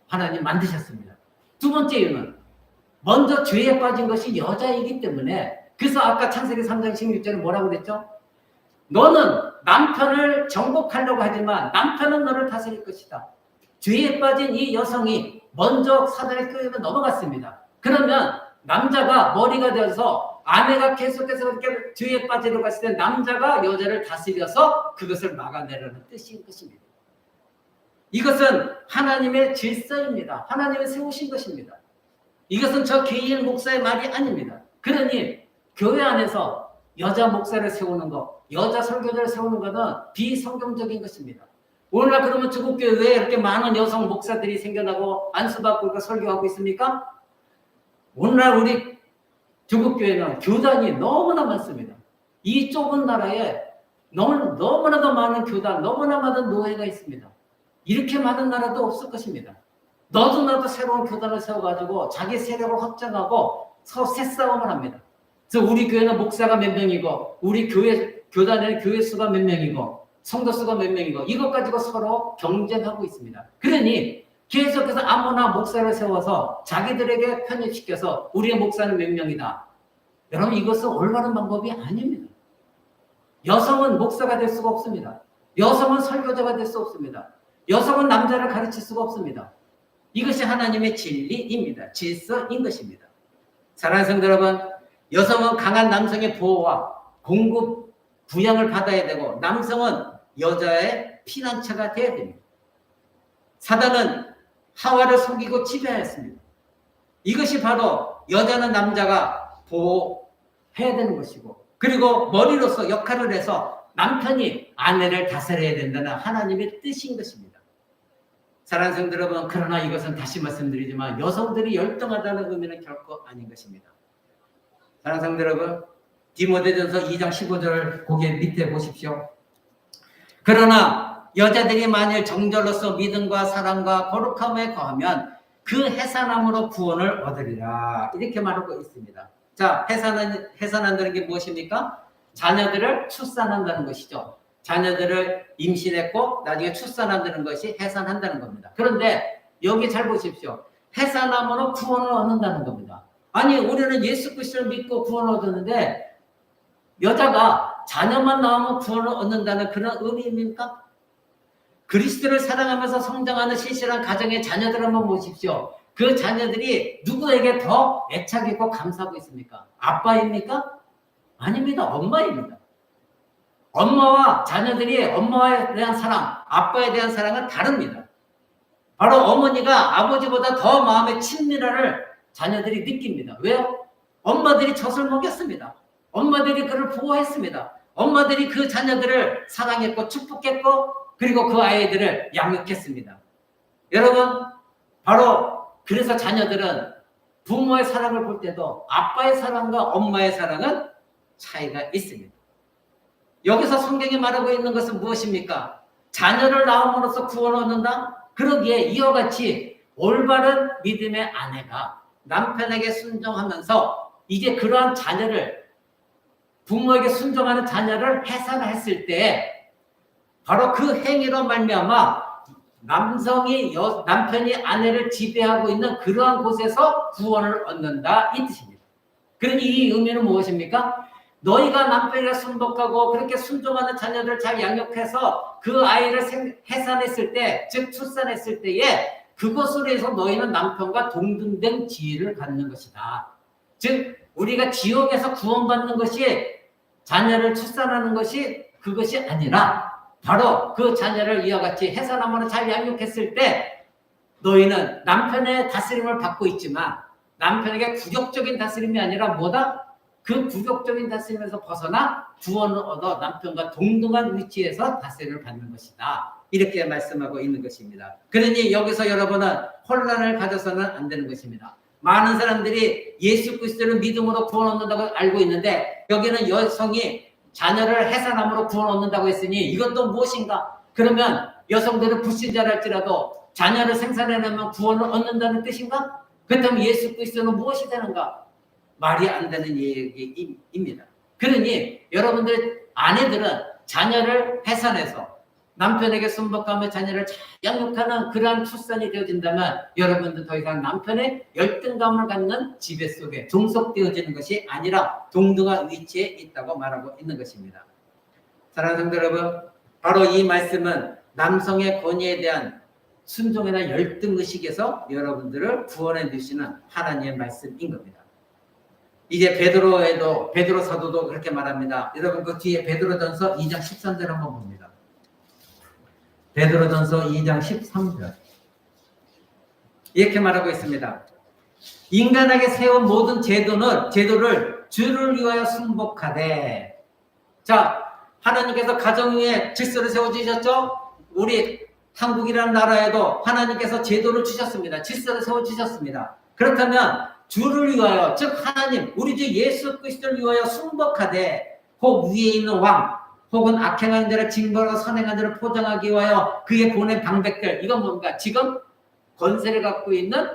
하나님 만드셨습니다. 두 번째 이유는 먼저 죄에 빠진 것이 여자이기 때문에 그래서 아까 창세기 3장 16절에 뭐라고 그랬죠? 너는 남편을 정복하려고 하지만 남편은 너를 다스릴 것이다. 죄에 빠진 이 여성이 먼저 사단의 꾀에 넘어갔습니다. 그러면 남자가 머리가 되어서 아내가 계속해서 이렇게 죄에 빠지려고 했을 때 남자가 여자를 다스려서 그것을 막아내려는 뜻인 것입니다. 이것은 하나님의 질서입니다. 하나님이 세우신 것입니다. 이것은 저 개인 목사의 말이 아닙니다. 그러니 교회 안에서 여자 목사를 세우는 것, 여자 설교자를 세우는 것은 비성경적인 것입니다. 오늘날 그러면 주국교회 왜 이렇게 많은 여성 목사들이 생겨나고 안수받고 설교하고 있습니까? 오늘날 우리 주국교회는 교단이 너무나 많습니다. 이 좁은 나라에 너무나도 많은 교단, 너무나 많은 노예가 있습니다. 이렇게 많은 나라도 없을 것입니다. 너도 나도 새로운 교단을 세워가지고 자기 세력을 확장하고 서로 새싸움을 합니다. 그래서 우리 교회는 목사가 몇 명이고 우리 교단에는 교회 수가 몇 명이고 성도 수가 몇 명이고 이것 가지고 서로 경쟁하고 있습니다. 그러니 계속해서 아무나 목사를 세워서 자기들에게 편입시켜서 우리의 목사는 몇 명이다. 여러분 이것은 올바른 방법이 아닙니다. 여성은 목사가 될 수가 없습니다. 여성은 설교자가 될 수 없습니다. 여성은 남자를 가르칠 수가 없습니다. 이것이 하나님의 진리입니다. 질서인 것입니다. 사랑하는 성도 여러분, 여성은 강한 남성의 보호와 공급, 부양을 받아야 되고 남성은 여자의 피난처가 되어야 됩니다. 사단은 하와를 속이고 지배하였습니다. 이것이 바로 여자는 남자가 보호해야 되는 것이고 그리고 머리로서 역할을 해서 남편이 아내를 다스려야 된다는 하나님의 뜻인 것입니다. 사랑하는 성도 여러분, 그러나 이것은 다시 말씀드리지만 여성들이 열등하다는 의미는 결코 아닌 것입니다. 사랑하는 성도 여러분, 디모데전서 2장 15절 거기 밑에 보십시오. 그러나 여자들이 만일 정절로서 믿음과 사랑과 거룩함에 거하면 그 해산함으로 구원을 얻으리라. 이렇게 말하고 있습니다. 자, 해산한다는 게 무엇입니까? 자녀들을 출산한다는 것이죠. 자녀들을 임신했고 나중에 출산한다는 것이 해산한다는 겁니다. 그런데 여기 잘 보십시오. 해산함으로 구원을 얻는다는 겁니다. 아니 우리는 예수 그리스도를 믿고 구원을 얻었는데 여자가 자녀만 나오면 구원을 얻는다는 그런 의미입니까? 그리스도를 사랑하면서 성장하는 신실한 가정의 자녀들 한번 보십시오. 그 자녀들이 누구에게 더 애착있고 감사하고 있습니까? 아빠입니까? 아닙니다. 엄마입니다. 엄마와 자녀들이 엄마에 대한 사랑, 아빠에 대한 사랑은 다릅니다. 바로 어머니가 아버지보다 더 마음의 친밀함을 자녀들이 느낍니다. 왜요? 엄마들이 젖을 먹였습니다. 엄마들이 그를 보호했습니다. 엄마들이 그 자녀들을 사랑했고 축복했고 그리고 그 아이들을 양육했습니다. 여러분, 바로 그래서 자녀들은 부모의 사랑을 볼 때도 아빠의 사랑과 엄마의 사랑은 차이가 있습니다. 여기서 성경이 말하고 있는 것은 무엇입니까? 자녀를 낳음으로써 구원을 얻는다? 그러기에 이와 같이 올바른 믿음의 아내가 남편에게 순종하면서 이제 그러한 자녀를 부모에게 순종하는 자녀를 해산했을 때 바로 그 행위로 말미암아 남편이 아내를 지배하고 있는 그러한 곳에서 구원을 얻는다 이 뜻입니다. 그러니 이 의미는 무엇입니까? 너희가 남편이라 순복하고 그렇게 순종하는 자녀들 잘 양육해서 그 아이를 해산했을 때, 즉 출산했을 때에 그것으로 해서 너희는 남편과 동등된 지위를 갖는 것이다. 즉 우리가 지옥에서 구원받는 것이 자녀를 출산하는 것이 그것이 아니라 바로 그 자녀를 이와 같이 해산하면 잘 양육했을 때 너희는 남편의 다스림을 받고 있지만 남편에게 굴욕적인 다스림이 아니라 뭐다? 그 굴욕적인 다스림에서 벗어나 구원을 얻어 남편과 동등한 위치에서 다스림을 받는 것이다. 이렇게 말씀하고 있는 것입니다. 그러니 여기서 여러분은 혼란을 가져서는 안 되는 것입니다. 많은 사람들이 예수 그리스도를 믿음으로 구원 얻는다고 알고 있는데 여기는 여성이 자녀를 해산함으로 구원 얻는다고 했으니 이것도 무엇인가? 그러면 여성들은 불신자랄지라도 자녀를 생산해내면 구원을 얻는다는 뜻인가? 그렇다면 예수 그리스도는 무엇이 되는가? 말이 안 되는 얘기입니다. 그러니 여러분들 아내들은 자녀를 해산해서 남편에게 순복하며 자녀를 잘 양육하는 그러한 출산이 되어진다면 여러분들 더 이상 남편의 열등감을 갖는 지배 속에 종속되어지는 것이 아니라 동등한 위치에 있다고 말하고 있는 것입니다. 사랑하는 성도 여러분, 바로 이 말씀은 남성의 권위에 대한 순종이나 열등의식에서 여러분들을 구원해 주시는 하나님의 말씀인 겁니다. 이제 베드로 사도도 그렇게 말합니다. 여러분 그 뒤에 베드로전서 2장 13절 한번 봅니다. 베드로전서 2장 13절 이렇게 말하고 있습니다. 인간에게 세운 모든 제도를 주를 위하여 순복하되. 자, 하나님께서 가정 위에 질서를 세워주셨죠? 우리 한국이라는 나라에도 하나님께서 제도를 주셨습니다. 질서를 세워주셨습니다. 그렇다면 주를 위하여, 즉 하나님, 우리 주 예수 그리스도를 위하여 순복하되 혹 위에 있는 왕 혹은 악행하는 자를 징벌하고 선행하는 자를 포장하기 위하여 그의 보낸 방백들, 이건 뭔가 지금 권세를 갖고 있는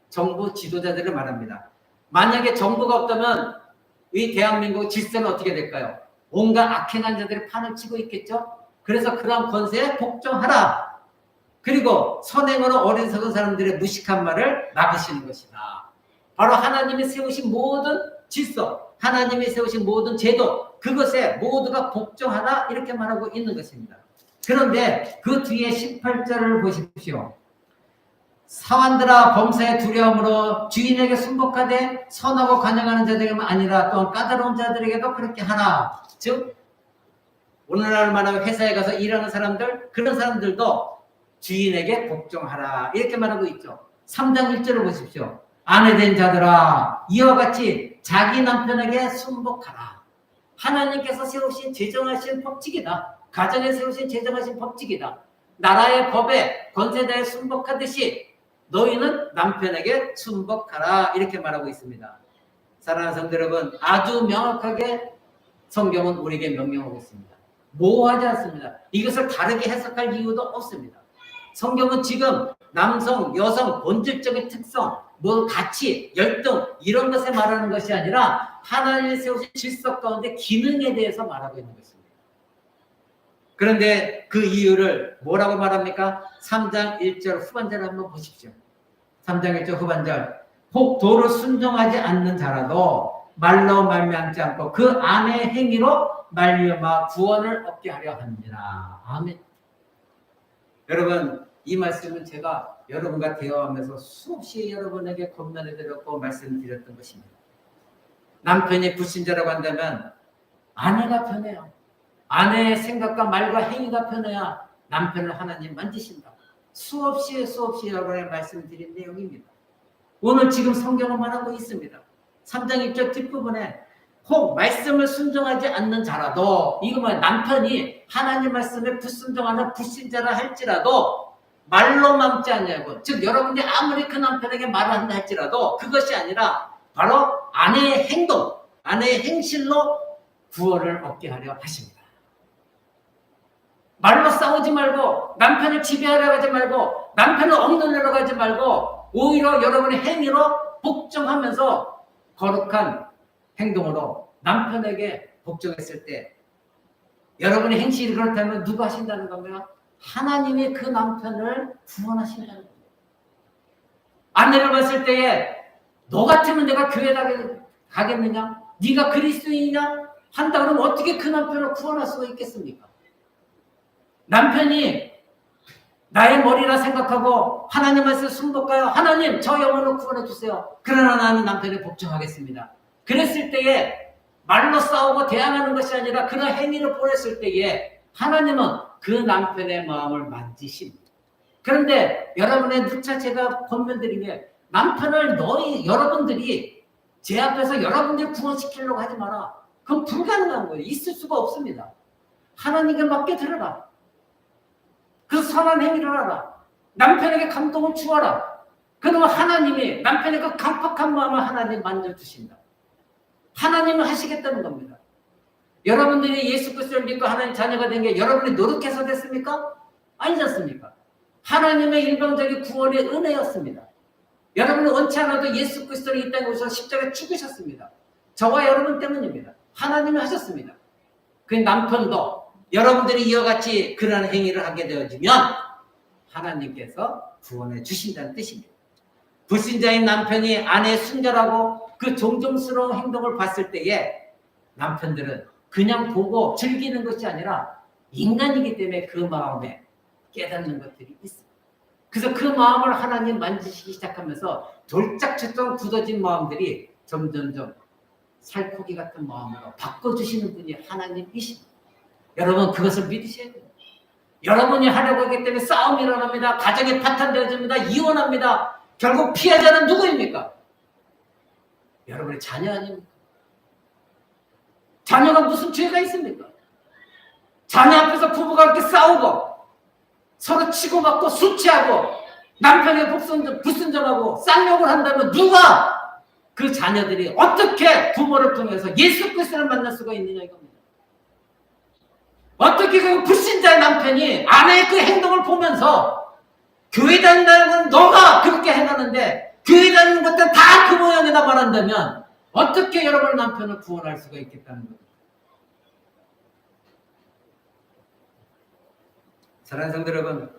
정부 지도자들을 말합니다. 만약에 정부가 없다면 이 대한민국 질서는 어떻게 될까요? 온갖 악행한 자들이 판을 치고 있겠죠? 그래서 그러한 권세에 복종하라. 그리고 선행으로 어리석은 사람들의 무식한 말을 막으시는 것이다. 바로 하나님이 세우신 모든 질서, 하나님이 세우신 모든 제도, 그것에 모두가 복종하라 이렇게 말하고 있는 것입니다. 그런데 그 뒤에 18절을 보십시오. 사환들아 범사의 두려움으로 주인에게 순복하되 선하고 간영하는 자들에게만 아니라 또한 까다로운 자들에게도 그렇게 하나. 즉 오늘날 말하면 회사에 가서 일하는 사람들, 그런 사람들도 주인에게 복종하라 이렇게 말하고 있죠. 3장 1절을 보십시오. 아내된 자들아 이와 같이 자기 남편에게 순복하라. 하나님께서 세우신 제정하신 법칙이다. 가정에 세우신 제정하신 법칙이다. 나라의 법에 권세자에 순복하듯이 너희는 남편에게 순복하라 이렇게 말하고 있습니다. 사랑하는 성도 여러분, 아주 명확하게 성경은 우리에게 명령하고 있습니다. 모호하지 않습니다. 이것을 다르게 해석할 이유도 없습니다. 성경은 지금 남성, 여성, 본질적인 특성, 뭐 가치, 열등 이런 것에 말하는 것이 아니라 하나님이 세우신 질서 가운데 기능에 대해서 말하고 있는 것입니다. 그런데 그 이유를 뭐라고 말합니까? 3장 1절 후반절을 한번 보십시오. 3장 1절 후반절. 혹 도를 순종하지 않는 자라도 말로 말미암지 않고 그 안의 행위로 말미암아 구원을 얻게 하려 합니다. 아멘. 여러분, 이 말씀은 제가 여러분과 대화하면서 수없이 여러분에게 권면해드렸고 말씀드렸던 것입니다. 남편이 불신자라고 한다면 아내가 편해요. 아내의 생각과 말과 행위가 편해야 남편을 하나님 만지신다. 수없이 여러분의 말씀드린 내용입니다. 오늘 지금 성경은 말하고 있습니다. 3장 1절 뒷부분에 혹 말씀을 순종하지 않는 자라도, 이거만 남편이 하나님 말씀에 불순종하는 불신자라 할지라도 말로 맘지 않냐고, 즉 여러분들이 아무리 그 남편에게 말을 한다 할지라도 그것이 아니라 바로 아내의 행동, 아내의 행실로 구원을 얻게 하려 하십니다. 말로 싸우지 말고, 남편을 지배하려고 하지 말고, 남편을 억누르려고 하지 말고, 오히려 여러분의 행위로 복종하면서 거룩한 행동으로 남편에게 복종했을 때, 여러분의 행실이 그렇다면 누가 하신다는 겁니까? 하나님이 그 남편을 구원하신다는 겁니다. 아내를 봤을 때에 너 같으면 내가 교회 가겠느냐? 네가 그리스도인이냐? 한다 그러면 어떻게 그 남편을 구원할 수가 있겠습니까? 남편이 나의 머리라 생각하고 하나님 말씀 순복하여 하나님 저 영혼을 구원해 주세요. 그러나 나는 남편에 복종하겠습니다. 그랬을 때에 말로 싸우고 대항하는 것이 아니라 그런 행위를 보냈을 때에 하나님은 그 남편의 마음을 만지십니다. 그런데 여러분의 누차 제가 권면드린 게, 남편을 여러분들이 제 앞에서 여러분들 구원시키려고 하지 마라. 그건 불가능한 거예요. 있을 수가 없습니다. 하나님께 맡겨 들어라. 그 선한 행위를 하라. 남편에게 감동을 주어라. 그러면 하나님이 남편의 그 강팍한 마음을 하나님 만져주신다. 하나님은 하시겠다는 겁니다. 여러분들이 예수 그리스도를 믿고 하나님 자녀가 된 게 여러분이 노력해서 됐습니까? 아니지 않습니까? 하나님의 일방적인 구원의 은혜였습니다. 여러분이 원치 않아도 예수 그리스도를 이 땅에 오셔서 십자가에 죽으셨습니다. 저와 여러분 때문입니다. 하나님이 하셨습니다. 그 남편도 여러분들이 이와 같이 그러한 행위를 하게 되어지면 하나님께서 구원해 주신다는 뜻입니다. 불신자인 남편이 아내의 순결하고 그 존경스러운 행동을 봤을 때에 남편들은 그냥 보고 즐기는 것이 아니라 인간이기 때문에 그 마음에 깨닫는 것들이 있습니다. 그래서 그 마음을 하나님 만지시기 시작하면서 돌짝처럼 굳어진 마음들이 점점점 살코기 같은 마음으로 바꿔주시는 분이 하나님이십니다. 여러분 그것을 믿으셔야 돼요. 여러분이 하려고 하기 때문에 싸움이 일어납니다. 가정이 파탄되어집니다. 이혼합니다. 결국 피해자는 누구입니까? 여러분의 자녀 아닙니까? 자녀가 무슨 죄가 있습니까? 자녀 앞에서 부부가 이렇게 싸우고 서로 치고받고 수치하고 남편에게 불순종하고 쌍욕을 한다면 누가 그 자녀들이 어떻게 부모를 통해서 예수 그리스도를 만날 수가 있느냐 이겁니다. 어떻게 그 불신자의 남편이 아내의 그 행동을 보면서 교회 다닌다는 건 너가 그렇게 해가는데 교회 다니는 것들은 다 그 모양이나 말한다면 어떻게 여러분 남편을 구원할 수가 있겠다는 겁니다. 사랑하는 성도 여러분,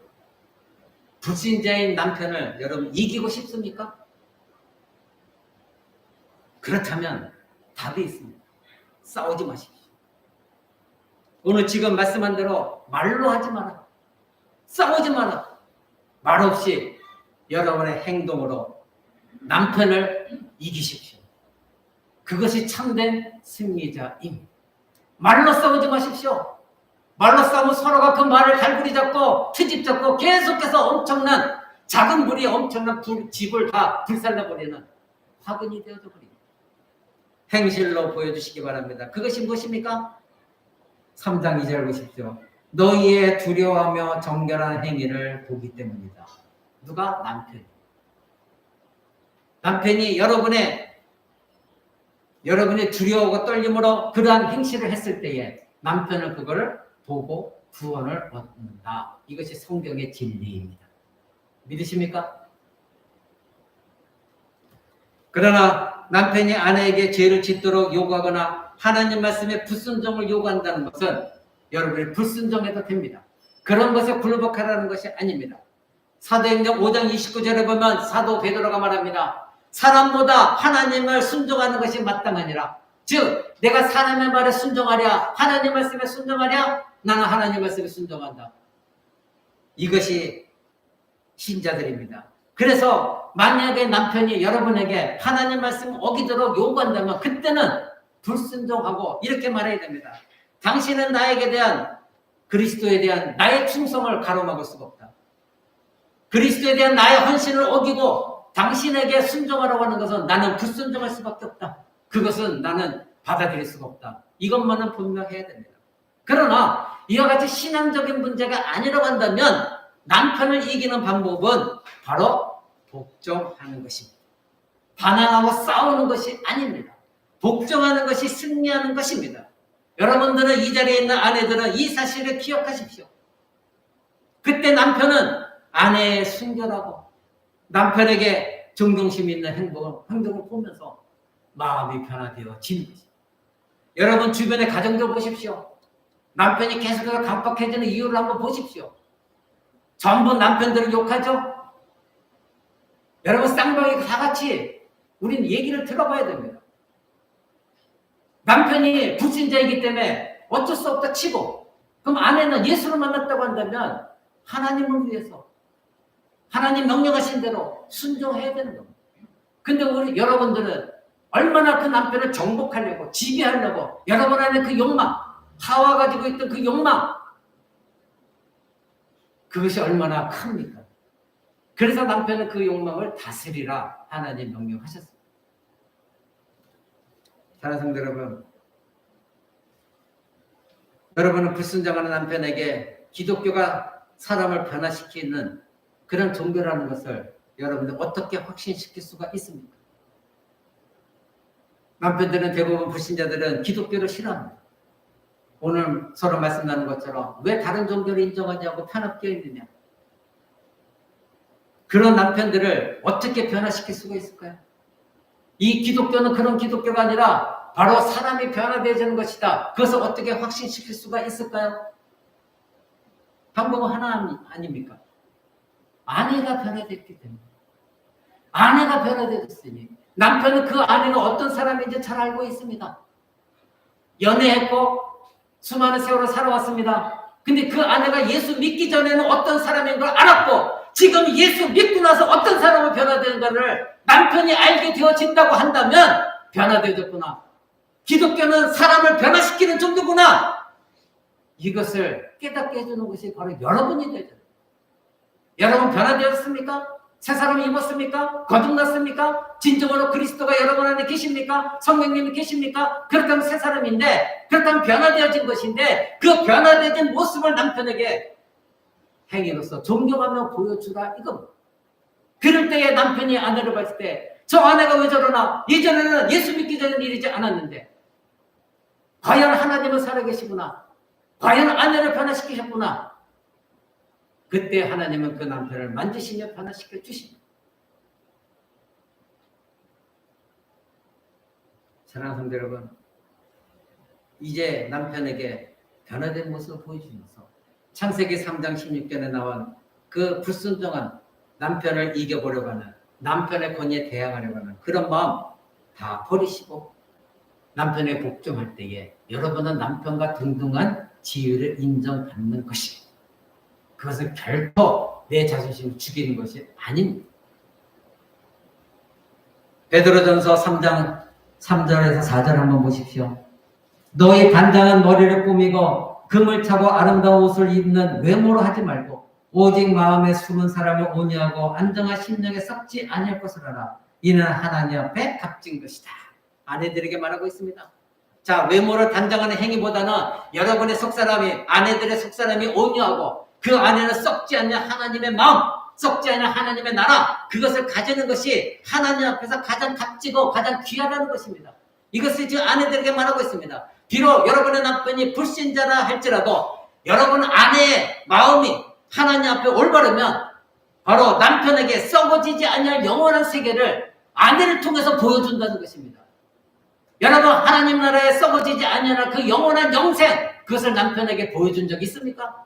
불신자인 남편을 여러분 이기고 싶습니까? 그렇다면 답이 있습니다. 싸우지 마십시오. 오늘 지금 말씀한 대로 말로 하지 마라. 싸우지 마라. 말없이 여러분의 행동으로 남편을 이기십시오. 그것이 참된 승리자입니다. 말로 싸우지 마십시오. 말로 싸우면 서로가 그 말을 갈고리 잡고 트집 잡고 계속해서 엄청난 작은 불이 엄청난 집을 다 불살라버리는 화근이 되어져 버립니다. 행실로 보여주시기 바랍니다. 그것이 무엇입니까? 3장 2절 보십시오. 너희의 두려워하며 정결한 행위를 보기 때문이다. 누가? 남편이. 남편이 여러분의 두려워하고 떨림으로 그러한 행실을 했을 때에 남편은 그거를 보고 구원을 얻는다. 이것이 성경의 진리입니다. 믿으십니까? 그러나 남편이 아내에게 죄를 짓도록 요구하거나 하나님 말씀에 불순종을 요구한다는 것은 여러분이 불순종해도 됩니다. 그런 것에 굴복하라는 것이 아닙니다. 사도행전 5장 29절에 보면 사도 베드로가 말합니다. 사람보다 하나님을 순종하는 것이 마땅하니라. 즉 내가 사람의 말에 순종하랴 하나님 말씀에 순종하랴 나는 하나님 말씀에 순종한다. 이것이 신자들입니다. 그래서 만약에 남편이 여러분에게 하나님 말씀을 어기도록 요구한다면 그때는 불순종하고 이렇게 말해야 됩니다. 당신은 나에게 대한 그리스도에 대한 나의 충성을 가로막을 수가 없다. 그리스도에 대한 나의 헌신을 어기고 당신에게 순종하라고 하는 것은 나는 불순종할 수밖에 없다. 그것은 나는 받아들일 수가 없다. 이것만은 분명해야 됩니다. 그러나 이와 같이 신앙적인 문제가 아니라고 한다면 남편을 이기는 방법은 바로 복종하는 것입니다. 반항하고 싸우는 것이 아닙니다. 복종하는 것이 승리하는 것입니다. 여러분들은 이 자리에 있는 아내들은 이 사실을 기억하십시오. 그때 남편은 아내의 순결하고 남편에게 존경심 있는 행동을 보면서 마음이 변화되어지는 것입니다. 여러분 주변의 가정들 보십시오. 남편이 계속해서 강박해지는 이유를 한번 보십시오. 전부 남편들을 욕하죠? 여러분 쌍방이 다 같이 우린 얘기를 들어봐야 됩니다. 남편이 불신자이기 때문에 어쩔 수 없다 치고 그럼 아내는 예수를 만났다고 한다면 하나님을 위해서 하나님 명령하신 대로 순종해야 되는 겁니다. 근데 우리 여러분들은 얼마나 그 남편을 정복하려고 지배하려고 여러분 안에 그 욕망 하와 가지고 있던 그 욕망 그것이 얼마나 큽니까? 그래서 남편은 그 욕망을 다스리라 하나님 명령하셨습니다. 사랑하는 성도 여러분, 여러분은 불순종하는 남편에게 기독교가 사람을 변화시키는 그런 종교라는 것을 여러분들 어떻게 확신시킬 수가 있습니까? 남편들은 대부분 불신자들은 기독교를 싫어합니다. 오늘 서로 말씀 나눈 것처럼 왜 다른 종교를 인정하냐고 편합되어 있느냐. 그런 남편들을 어떻게 변화시킬 수가 있을까요? 이 기독교는 그런 기독교가 아니라 바로 사람이 변화되어지는 것이다. 그것을 어떻게 확신시킬 수가 있을까요? 방법은 하나 아닙니까? 아내가 변화됐기 때문에. 아내가 변화되었으니 남편은 그 아내가 어떤 사람인지 잘 알고 있습니다. 연애했고 수많은 세월을 살아왔습니다. 근데 그 아내가 예수 믿기 전에는 어떤 사람인 걸 알았고 지금 예수 믿고 나서 어떤 사람으로 변화되는가를 남편이 알게 되어진다고 한다면 변화되어졌구나. 기독교는 사람을 변화시키는 종교구나. 이것을 깨닫게 해주는 것이 바로 여러분이 되죠. 여러분 변화되었습니까? 새 사람이 입었습니까? 거듭났습니까? 진정으로 그리스도가 여러분 안에 계십니까? 성령님이 계십니까? 그렇다면 새 사람인데 그렇다면 변화되어진 것인데 그 변화되어진 모습을 남편에게 행위로서 존경하며 보여주라 이겁니다. 그럴 때에 남편이 아내를 봤을 때 저 아내가 왜 저러나 예전에는 예수 믿기 전에 이러지 않았는데 과연 하나님은 살아계시구나. 과연 아내를 변화시키셨구나. 그때 하나님은 그 남편을 만지시며 변화시켜 주십니다. 사랑하는 성도 여러분, 이제 남편에게 변화된 모습을 보여주면서 창세기 3장 16절에 나온 그 불순종한 남편을 이겨보려고 하는 남편의 권위에 대항하려고 하는 그런 마음 다 버리시고 남편에 복종할 때에 여러분은 남편과 동등한 지위를 인정받는 것이 그것은 결코 내 자존심을 죽이는 것이 아닙니다. 베드로전서 3장 3절에서 4절 한번 보십시오. 너희 단장한 머리를 꾸미고 금을 차고 아름다운 옷을 입는 외모로 하지 말고 오직 마음에 숨은 사람을 온유하고 안정한 심령에 썩지 아니할 것을 알아. 이는 하나님 앞에 값진 것이다. 아내들에게 말하고 있습니다. 자, 외모를 단장하는 행위보다는 여러분의 속사람이 아내들의 속사람이 온유하고 그 안에는 썩지 않는 하나님의 마음, 썩지 않는 하나님의 나라 그것을 가지는 것이 하나님 앞에서 가장 값지고 가장 귀하다는 것입니다. 이것을 지금 아내들에게 말하고 있습니다. 비록 여러분의 남편이 불신자라 할지라도 여러분 아내의 마음이 하나님 앞에 올바르면 바로 남편에게 썩어지지 않을 영원한 세계를 아내를 통해서 보여준다는 것입니다. 여러분 하나님 나라에 썩어지지 않을 그 영원한 영생 그것을 남편에게 보여준 적 있습니까?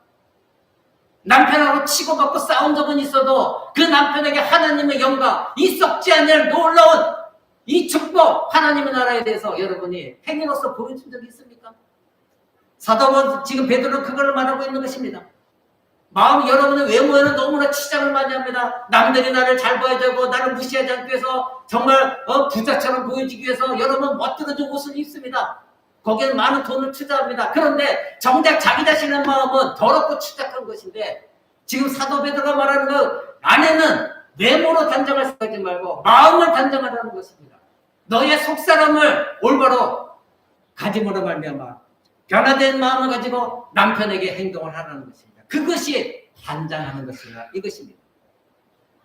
남편하고 치고받고 싸운 적은 있어도 그 남편에게 하나님의 영광 이 썩지 않을 놀라운 이 축복 하나님의 나라에 대해서 여러분이 행위로서 보여준 적이 있습니까? 사도 지금 베드로 그걸 말하고 있는 것입니다. 마음 여러분의 외모에는 너무나 치장을 많이 합니다. 남들이 나를 잘 봐야 되고 나를 무시하지 않기 위해서 정말 부자처럼 보여지기 위해서 여러분 멋들어진 옷을 입습니다. 거기에는 많은 돈을 투자합니다. 그런데 정작 자기 자신의 마음은 더럽고 추잡한 것인데 지금 사도 베드로가 말하는 그 아내는 외모로 단정할 생각하지 말고 마음을 단정하라는 것입니다. 너의 속사람을 올바로 가짐으로 말미암아 변화된 마음을 가지고 남편에게 행동을 하라는 것입니다. 그것이 단장하는 것이다. 이것입니다.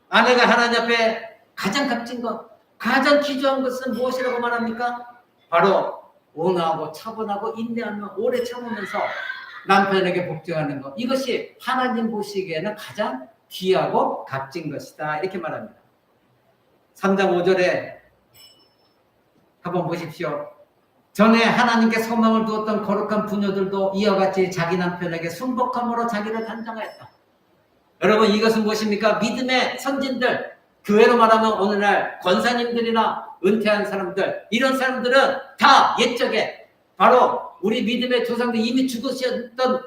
아내가 하나님 앞에 가장 값진 것, 가장 기초한 것은 무엇이라고 말합니까? 바로 온화하고 차분하고 인내하며 오래 참으면서 남편에게 복종하는 것. 이것이 하나님 보시기에는 가장 귀하고 값진 것이다. 이렇게 말합니다. 3장 5절에 한번 보십시오. 전에 하나님께 소망을 두었던 거룩한 부녀들도 이와 같이 자기 남편에게 순복함으로 자기를 단정하였다. 여러분, 이것은 무엇입니까? 믿음의 선진들, 교회로 말하면 오늘날 권사님들이나 은퇴한 사람들, 이런 사람들은 다 옛적에 바로 우리 믿음의 조상들 이미 죽으셨던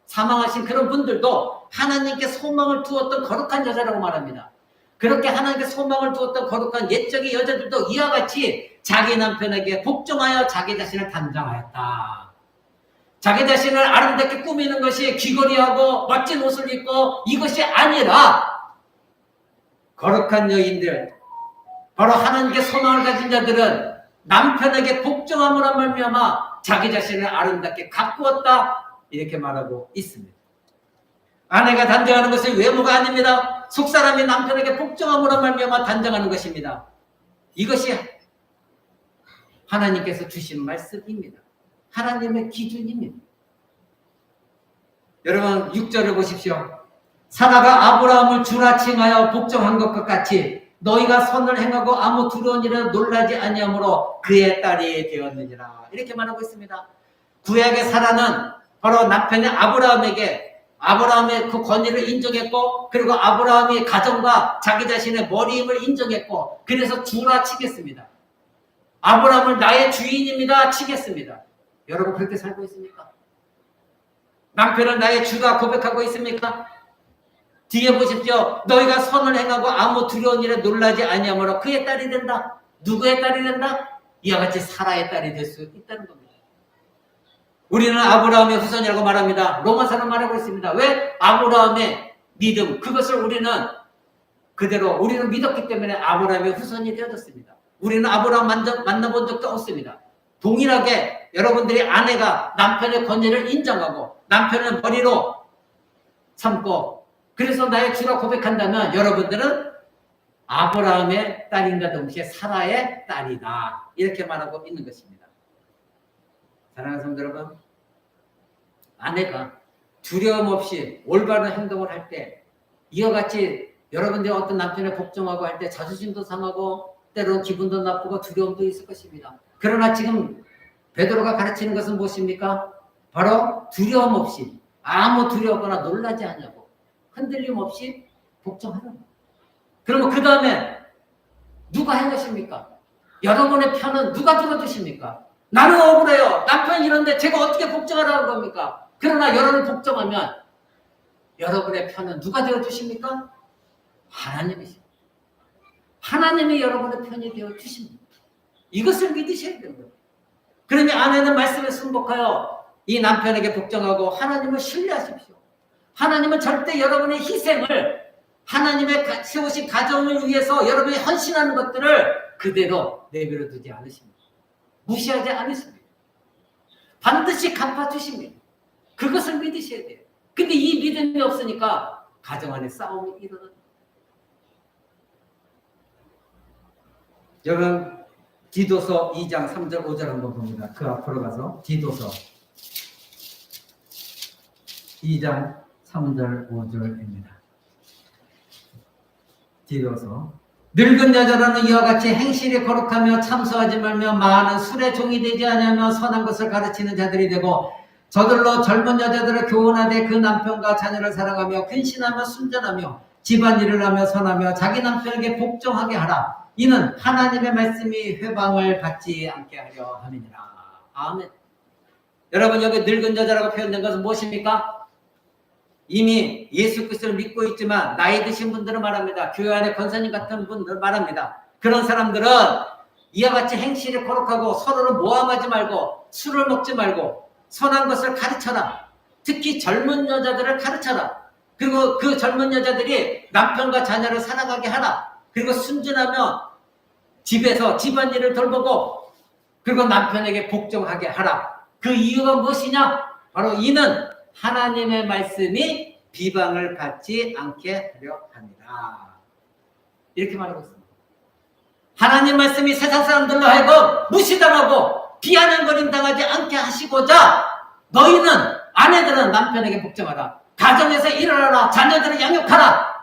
사망하신 그런 분들도 하나님께 소망을 두었던 거룩한 여자라고 말합니다. 그렇게 하나님께 소망을 두었던 거룩한 옛적의 여자들도 이와 같이 자기 남편에게 복종하여 자기 자신을 단정하였다. 자기 자신을 아름답게 꾸미는 것이 귀걸이하고 멋진 옷을 입고 이것이 아니라 거룩한 여인들, 바로 하나님께 소망을 가진 자들은 남편에게 복종함으로 말미암아 자기 자신을 아름답게 가꾸었다. 이렇게 말하고 있습니다. 아내가 단정하는 것은 외모가 아닙니다. 속사람이 남편에게 복종함으로 말미암아 단정하는 것입니다. 이것이 하나님께서 주신 말씀입니다. 하나님의 기준입니다. 여러분 6절을 보십시오. 사라가 아브라함을 주라 칭하여 복종한 것과 같이 너희가 선을 행하고 아무 두려운 일에 놀라지 아니하므로 그의 딸이 되었느니라. 이렇게 말하고 있습니다. 구약의 사라는 바로 남편의 아브라함의 그 권위를 인정했고, 그리고 아브라함이 가정과 자기 자신의 머리임을 인정했고, 그래서 주라 치겠습니다. 아브라함을 나의 주인입니다 치겠습니다. 여러분 그렇게 살고 있습니까? 남편은 나의 주다 고백하고 있습니까? 뒤에 보십시오. 너희가 선을 행하고 아무 두려운 일에 놀라지 아니하므로 그의 딸이 된다. 누구의 딸이 된다? 이와 같이 사라의 딸이 될 수 있다는 겁니다. 우리는 아브라함의 후손이라고 말합니다. 로마서는 말하고 있습니다. 왜? 아브라함의 믿음, 그것을 우리는 그대로 우리는 믿었기 때문에 아브라함의 후손이 되어졌습니다. 우리는 아브라함 만나본 적도 없습니다. 동일하게 여러분들이 아내가 남편의 권위를 인정하고 남편을 머리로 삼고 그래서 나의 주라 고백한다면 여러분들은 아브라함의 딸인가 동시에 사라의 딸이다. 이렇게 말하고 있는 것입니다. 사랑하는 성도 여러분, 아내가 두려움 없이 올바른 행동을 할 때 이와 같이 여러분들이 어떤 남편에 복종하고 할 때 자존심도 상하고 때로 기분도 나쁘고 두려움도 있을 것입니다. 그러나 지금 베드로가 가르치는 것은 무엇입니까? 바로 두려움 없이 아무 두려워거나 놀라지 않냐고 흔들림 없이 복종하라고. 그러면 그 다음에 누가 할 것입니까? 여러분의 편은 누가 들어주십니까? 나는 억울해요. 남편이 이런데 제가 어떻게 복종하라는 겁니까? 그러나 여러분을 복종하면 여러분의 편은 누가 되어주십니까? 하나님이십니다. 하나님이 여러분의 편이 되어주십니다. 이것을 믿으셔야 되는 거예요. 그러니 아내는 말씀에 순복하여 이 남편에게 복종하고 하나님을 신뢰하십시오. 하나님은 절대 여러분의 희생을 하나님의 세우신 가정을 위해서 여러분이 헌신하는 것들을 그대로 내버려 두지 않으십니다. 무시하지 않으십니다. 반드시 갚아주십니다. 그것을 믿으셔야 돼요. 근데 이 믿음이 없으니까 가정 안에 싸움이 일어납니다. 여러분 디도서 2장 3절 5절 한번 봅니다. 그 앞으로 가서 디도서 2장 3절 5절입니다. 디도서 늙은 여자라는 이와 같이 행실이 거룩하며 참소하지 말며 많은 술에 종이 되지 아니하며 선한 것을 가르치는 자들이 되고 저들로 젊은 여자들을 교훈하되 그 남편과 자녀를 사랑하며 근신하며 순전하며 집안일을 하며 선하며 자기 남편에게 복종하게 하라. 이는 하나님의 말씀이 회방을 받지 않게 하려 함이니라. 아멘. 여러분 여기 늙은 여자라고 표현된 것은 무엇입니까? 이미 예수 그리스도를 믿고 있지만 나이 드신 분들은 말합니다. 교회 안에 권사님 같은 분들 말합니다. 그런 사람들은 이와 같이 행실이 거룩하고 서로를 모함하지 말고 술을 먹지 말고 선한 것을 가르쳐라. 특히 젊은 여자들을 가르쳐라. 그리고 그 젊은 여자들이 남편과 자녀를 사랑하게 하라. 그리고 순진하며 집에서 집안일을 돌보고 그리고 남편에게 복종하게 하라. 그 이유가 무엇이냐? 바로 이는 하나님의 말씀이 비방을 받지 않게 하려 합니다. 이렇게 말하고 있습니다. 하나님 말씀이 세상 사람들로 하여금 무시당하고 비아냥거림 당하지 않게 하시고자 너희는 아내들은 남편에게 복종하라. 가정에서 일어나라. 자녀들을 양육하라.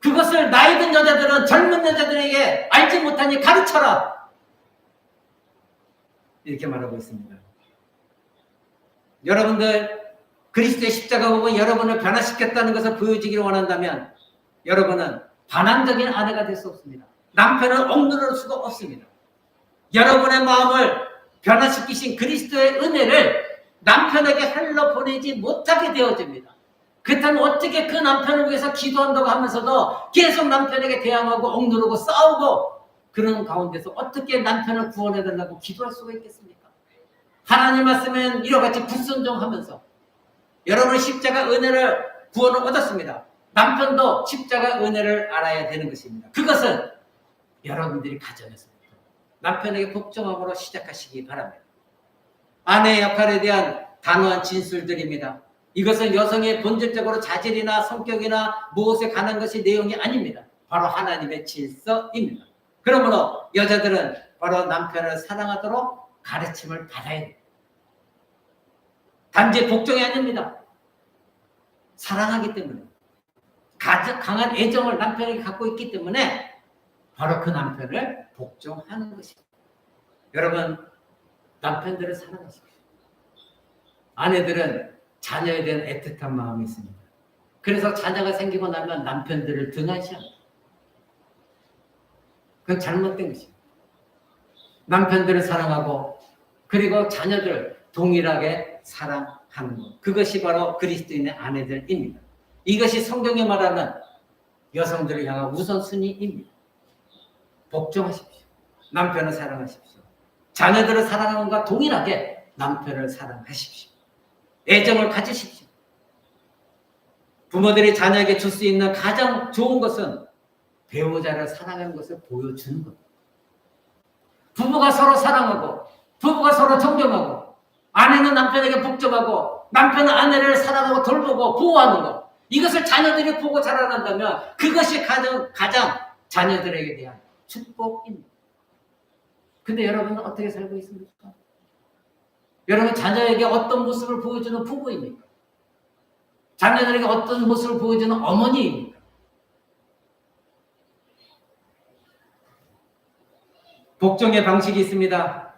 그것을 나이 든 여자들은 젊은 여자들에게 알지 못하니 가르쳐라. 이렇게 말하고 있습니다. 여러분들 그리스도의 십자가 보고 여러분을 변화시켰다는 것을 보여주기를 원한다면 여러분은 반항적인 아내가 될 수 없습니다. 남편을 억누를 수가 없습니다. 여러분의 마음을 변화시키신 그리스도의 은혜를 남편에게 흘러보내지 못하게 되어집니다. 그렇다면 어떻게 그 남편을 위해서 기도한다고 하면서도 계속 남편에게 대항하고 억누르고 싸우고 그런 가운데서 어떻게 남편을 구원해달라고 기도할 수가 있겠습니까? 하나님 말씀은 이와 같이 불순종하면서 여러분의 십자가 은혜를 구원을 얻었습니다. 남편도 십자가 은혜를 알아야 되는 것입니다. 그것은 여러분들이 가정에서부터 남편에게 복종함으로 시작하시기 바랍니다. 아내의 역할에 대한 단호한 진술들입니다. 이것은 여성의 본질적으로 자질이나 성격이나 무엇에 관한 것이 내용이 아닙니다. 바로 하나님의 질서입니다. 그러므로 여자들은 바로 남편을 사랑하도록 가르침을 받아야 됩니다. 단지 복종이 아닙니다. 사랑하기 때문에 강한 애정을 남편에게 갖고 있기 때문에 바로 그 남편을 복종하는 것입니다. 여러분 남편들을 사랑하십시오. 아내들은 자녀에 대한 애틋한 마음이 있습니다. 그래서 자녀가 생기고 나면 남편들을 등한시합니다. 그건 잘못된 것입니다. 남편들을 사랑하고 그리고 자녀들 동일하게 사랑하는 것. 그것이 바로 그리스도인의 아내들입니다. 이것이 성경에 말하는 여성들을 향한 우선순위입니다. 복종하십시오. 남편을 사랑하십시오. 자녀들을 사랑하는 것과 동일하게 남편을 사랑하십시오. 애정을 가지십시오. 부모들이 자녀에게 줄 수 있는 가장 좋은 것은 배우자를 사랑하는 것을 보여주는 것. 부부가 서로 사랑하고 부부가 서로 존경하고 아내는 남편에게 복종하고 남편은 아내를 사랑하고 돌보고 보호하는 것. 이것을 자녀들이 보고 자라난다면 그것이 가장 자녀들에게 대한 축복입니다. 근데 여러분은 어떻게 살고 있습니까? 여러분 자녀에게 어떤 모습을 보여주는 부부입니까? 자녀들에게 어떤 모습을 보여주는 어머니입니까? 복종의 방식이 있습니다.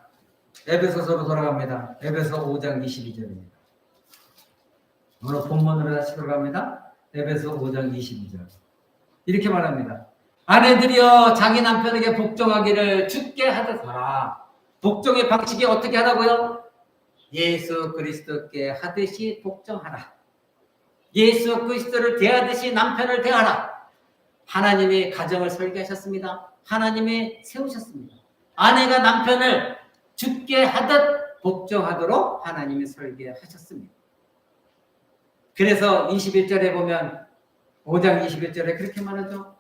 에베소서로 돌아갑니다. 에베소 5장 22절입니다. 오늘 본문으로 다시 돌아갑니다. 에베소 5장 22절. 이렇게 말합니다. 아내들이여 자기 남편에게 복종하기를 주께 하듯 하라. 복종의 방식이 어떻게 하라고요? 예수 그리스도께 하듯이 복종하라. 예수 그리스도를 대하듯이 남편을 대하라. 하나님이 가정을 설계하셨습니다. 하나님이 세우셨습니다. 아내가 남편을 주께 하듯 복종하도록 하나님이 설계하셨습니다. 그래서 21절에 보면 5장 21절에 그렇게 말하죠.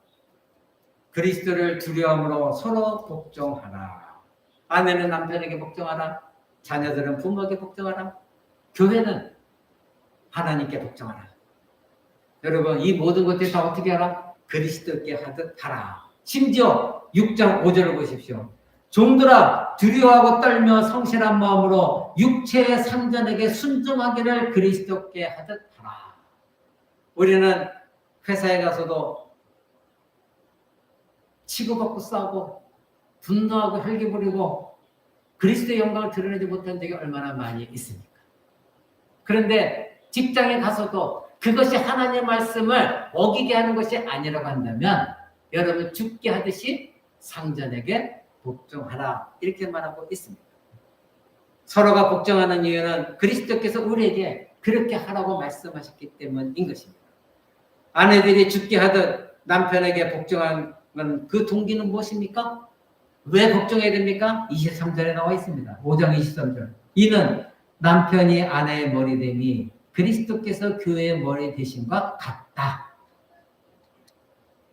그리스도를 두려움으로 서로 복종하라. 아내는 남편에게 복종하라. 자녀들은 부모에게 복종하라. 교회는 하나님께 복종하라. 여러분 이 모든 것들이 다 어떻게 하라? 그리스도께 하듯 하라. 심지어 6장 5절을 보십시오. 종들아 두려워하고 떨며 성실한 마음으로 육체의 상전에게 순종하기를 그리스도께 하듯 하라. 우리는 회사에 가서도 치고받고 싸우고 분노하고 혈기 부리고 그리스도의 영광을 드러내지 못한 적이 얼마나 많이 있습니까? 그런데 직장에 가서도 그것이 하나님의 말씀을 어기게 하는 것이 아니라고 한다면 여러분 죽게 하듯이 상전에게 복종하라 이렇게 말하고 있습니다. 서로가 복종하는 이유는 그리스도께서 우리에게 그렇게 하라고 말씀하셨기 때문인 것입니다. 아내들이 죽게 하듯 남편에게 복종하는 그 동기는 무엇입니까? 왜 복종해야 됩니까? 23절에 나와 있습니다. 5장 23절. 이는 남편이 아내의 머리됨이 그리스도께서 교회의 머리 되심과 같다.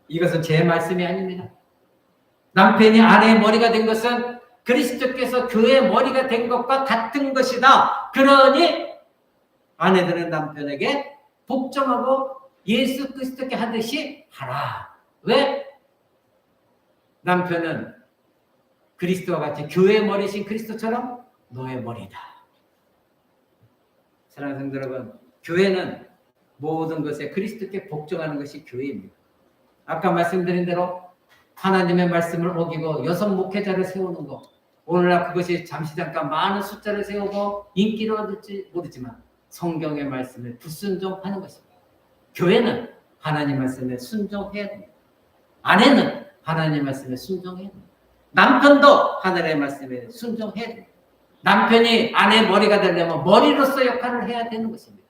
이것은 제 말씀이 아닙니다. 남편이 아내의 머리가 된 것은 그리스도께서 교회의 머리가 된 것과 같은 것이다. 그러니 아내들은 남편에게 복종하고 예수 그리스도께 하듯이 하라. 왜? 남편은 그리스도와 같이 교회의 머리신 그리스도처럼 너의 머리다. 사랑하는 성도 여러분, 교회는 모든 것에 그리스도께 복종하는 것이 교회입니다. 아까 말씀드린 대로 하나님의 말씀을 어기고 여성 목회자를 세우는 것, 오늘날 그것이 잠시 잠깐 많은 숫자를 세우고 인기를 얻을지 모르지만 성경의 말씀에 불순종하는 것입니다. 교회는 하나님 말씀에 순종해야 됩니다. 아내는 하나님 말씀에 순종해야 됩니다. 남편도 하나님의 말씀에 순종해야 됩니다. 남편이 아내의 머리가 되려면 머리로서 역할을 해야 되는 것입니다.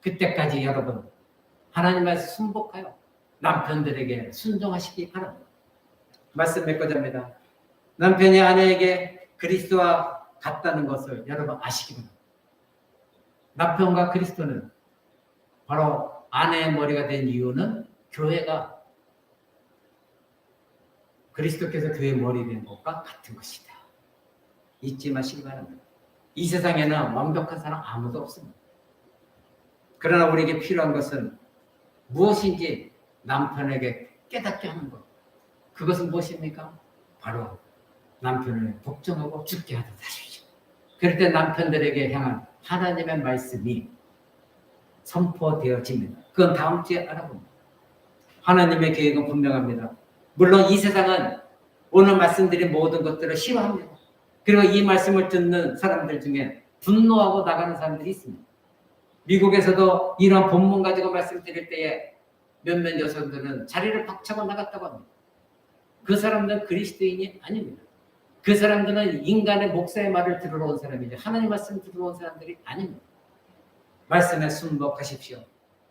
그때까지 여러분 하나님 말씀 순복하여 남편들에게 순종하시기 바랍니다. 말씀 맺고자 합니다. 남편이 아내에게 그리스도와 같다는 것을 여러분 아시기 바랍니다. 남편과 그리스도는 바로 아내의 머리가 된 이유는 교회가 그리스도께서 교회의 머리 된 것과 같은 것이다. 잊지 마시기 바랍니다. 이 세상에는 완벽한 사람 아무도 없습니다. 그러나 우리에게 필요한 것은 무엇인지 남편에게 깨닫게 하는 것. 그것은 무엇입니까? 바로 남편을 복종하고 죽게 하도록 하십시오. 그럴 때 남편들에게 향한 하나님의 말씀이 선포되어집니다. 그건 다음 주에 알아봅니다. 하나님의 계획은 분명합니다. 물론 이 세상은 오늘 말씀드린 모든 것들을 싫어합니다. 그리고 이 말씀을 듣는 사람들 중에 분노하고 나가는 사람들이 있습니다. 미국에서도 이런 본문 가지고 말씀드릴 때에 몇몇 여성들은 자리를 박차고 나갔다고 합니다. 그 사람들은 그리스도인이 아닙니다. 그 사람들은 인간의 목사의 말을 들으러 온 사람이지 하나님 말씀을 들으러 온 사람들이 아닙니다. 말씀에 순복하십시오.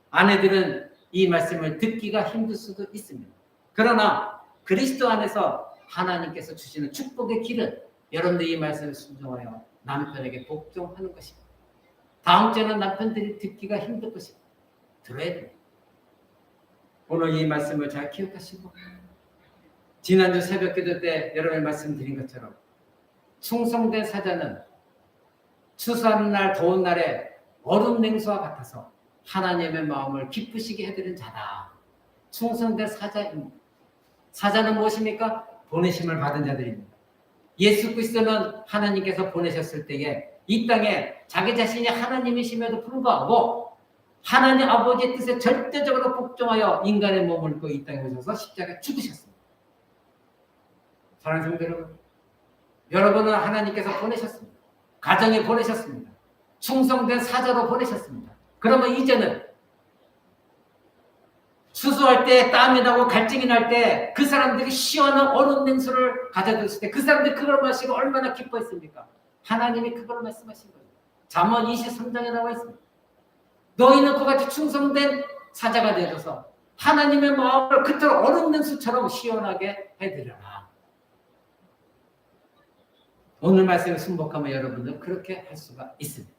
아내들은 이 말씀을 듣기가 힘들 수도 있습니다. 그러나 그리스도 안에서 하나님께서 주시는 축복의 길은 여러분들 이 말씀을 순종하여 남편에게 복종하는 것입니다. 다음 주에는 남편들이 듣기가 힘들 것입니다. 들어야 됩니다. 오늘 이 말씀을 잘 기억하시고 지난주 새벽 기도 때 여러분이 말씀드린 것처럼 충성된 사자는 추수하는 날 더운 날에 얼음 냉수와 같아서 하나님의 마음을 기쁘시게 해드린 자다. 충성된 사자입니다. 사자는 무엇입니까? 보내심을 받은 자들입니다. 예수 그리스도는 하나님께서 보내셨을 때에 이 땅에 자기 자신이 하나님이심에도 불구하고 하나님 아버지의 뜻에 절대적으로 복종하여 인간의 몸을 입고 이 땅에 오셔서 십자가에 죽으셨습니다. 사랑하는 성도 여러분, 여러분은 하나님께서 보내셨습니다. 가정에 보내셨습니다. 충성된 사자로 보내셨습니다. 그러면 이제는 수수할 때 땀이 나고 갈증이 날 때 그 사람들이 시원한 얼음 냉수를 가져들었을 때 그 사람들이 그걸 마시고 얼마나 기뻐했습니까? 하나님이 그걸 말씀하신 거예요. 잠언 23장에 나와 있습니다. 너희는 그같이 충성된 사자가 되어서 하나님의 마음을 그토록 얼음 냉수처럼 시원하게 해드려라. 오늘 말씀에 순복하면 여러분들 그렇게 할 수가 있습니다.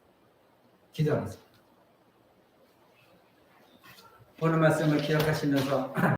기도하겠습니다. 오늘 말씀을 기억하시면서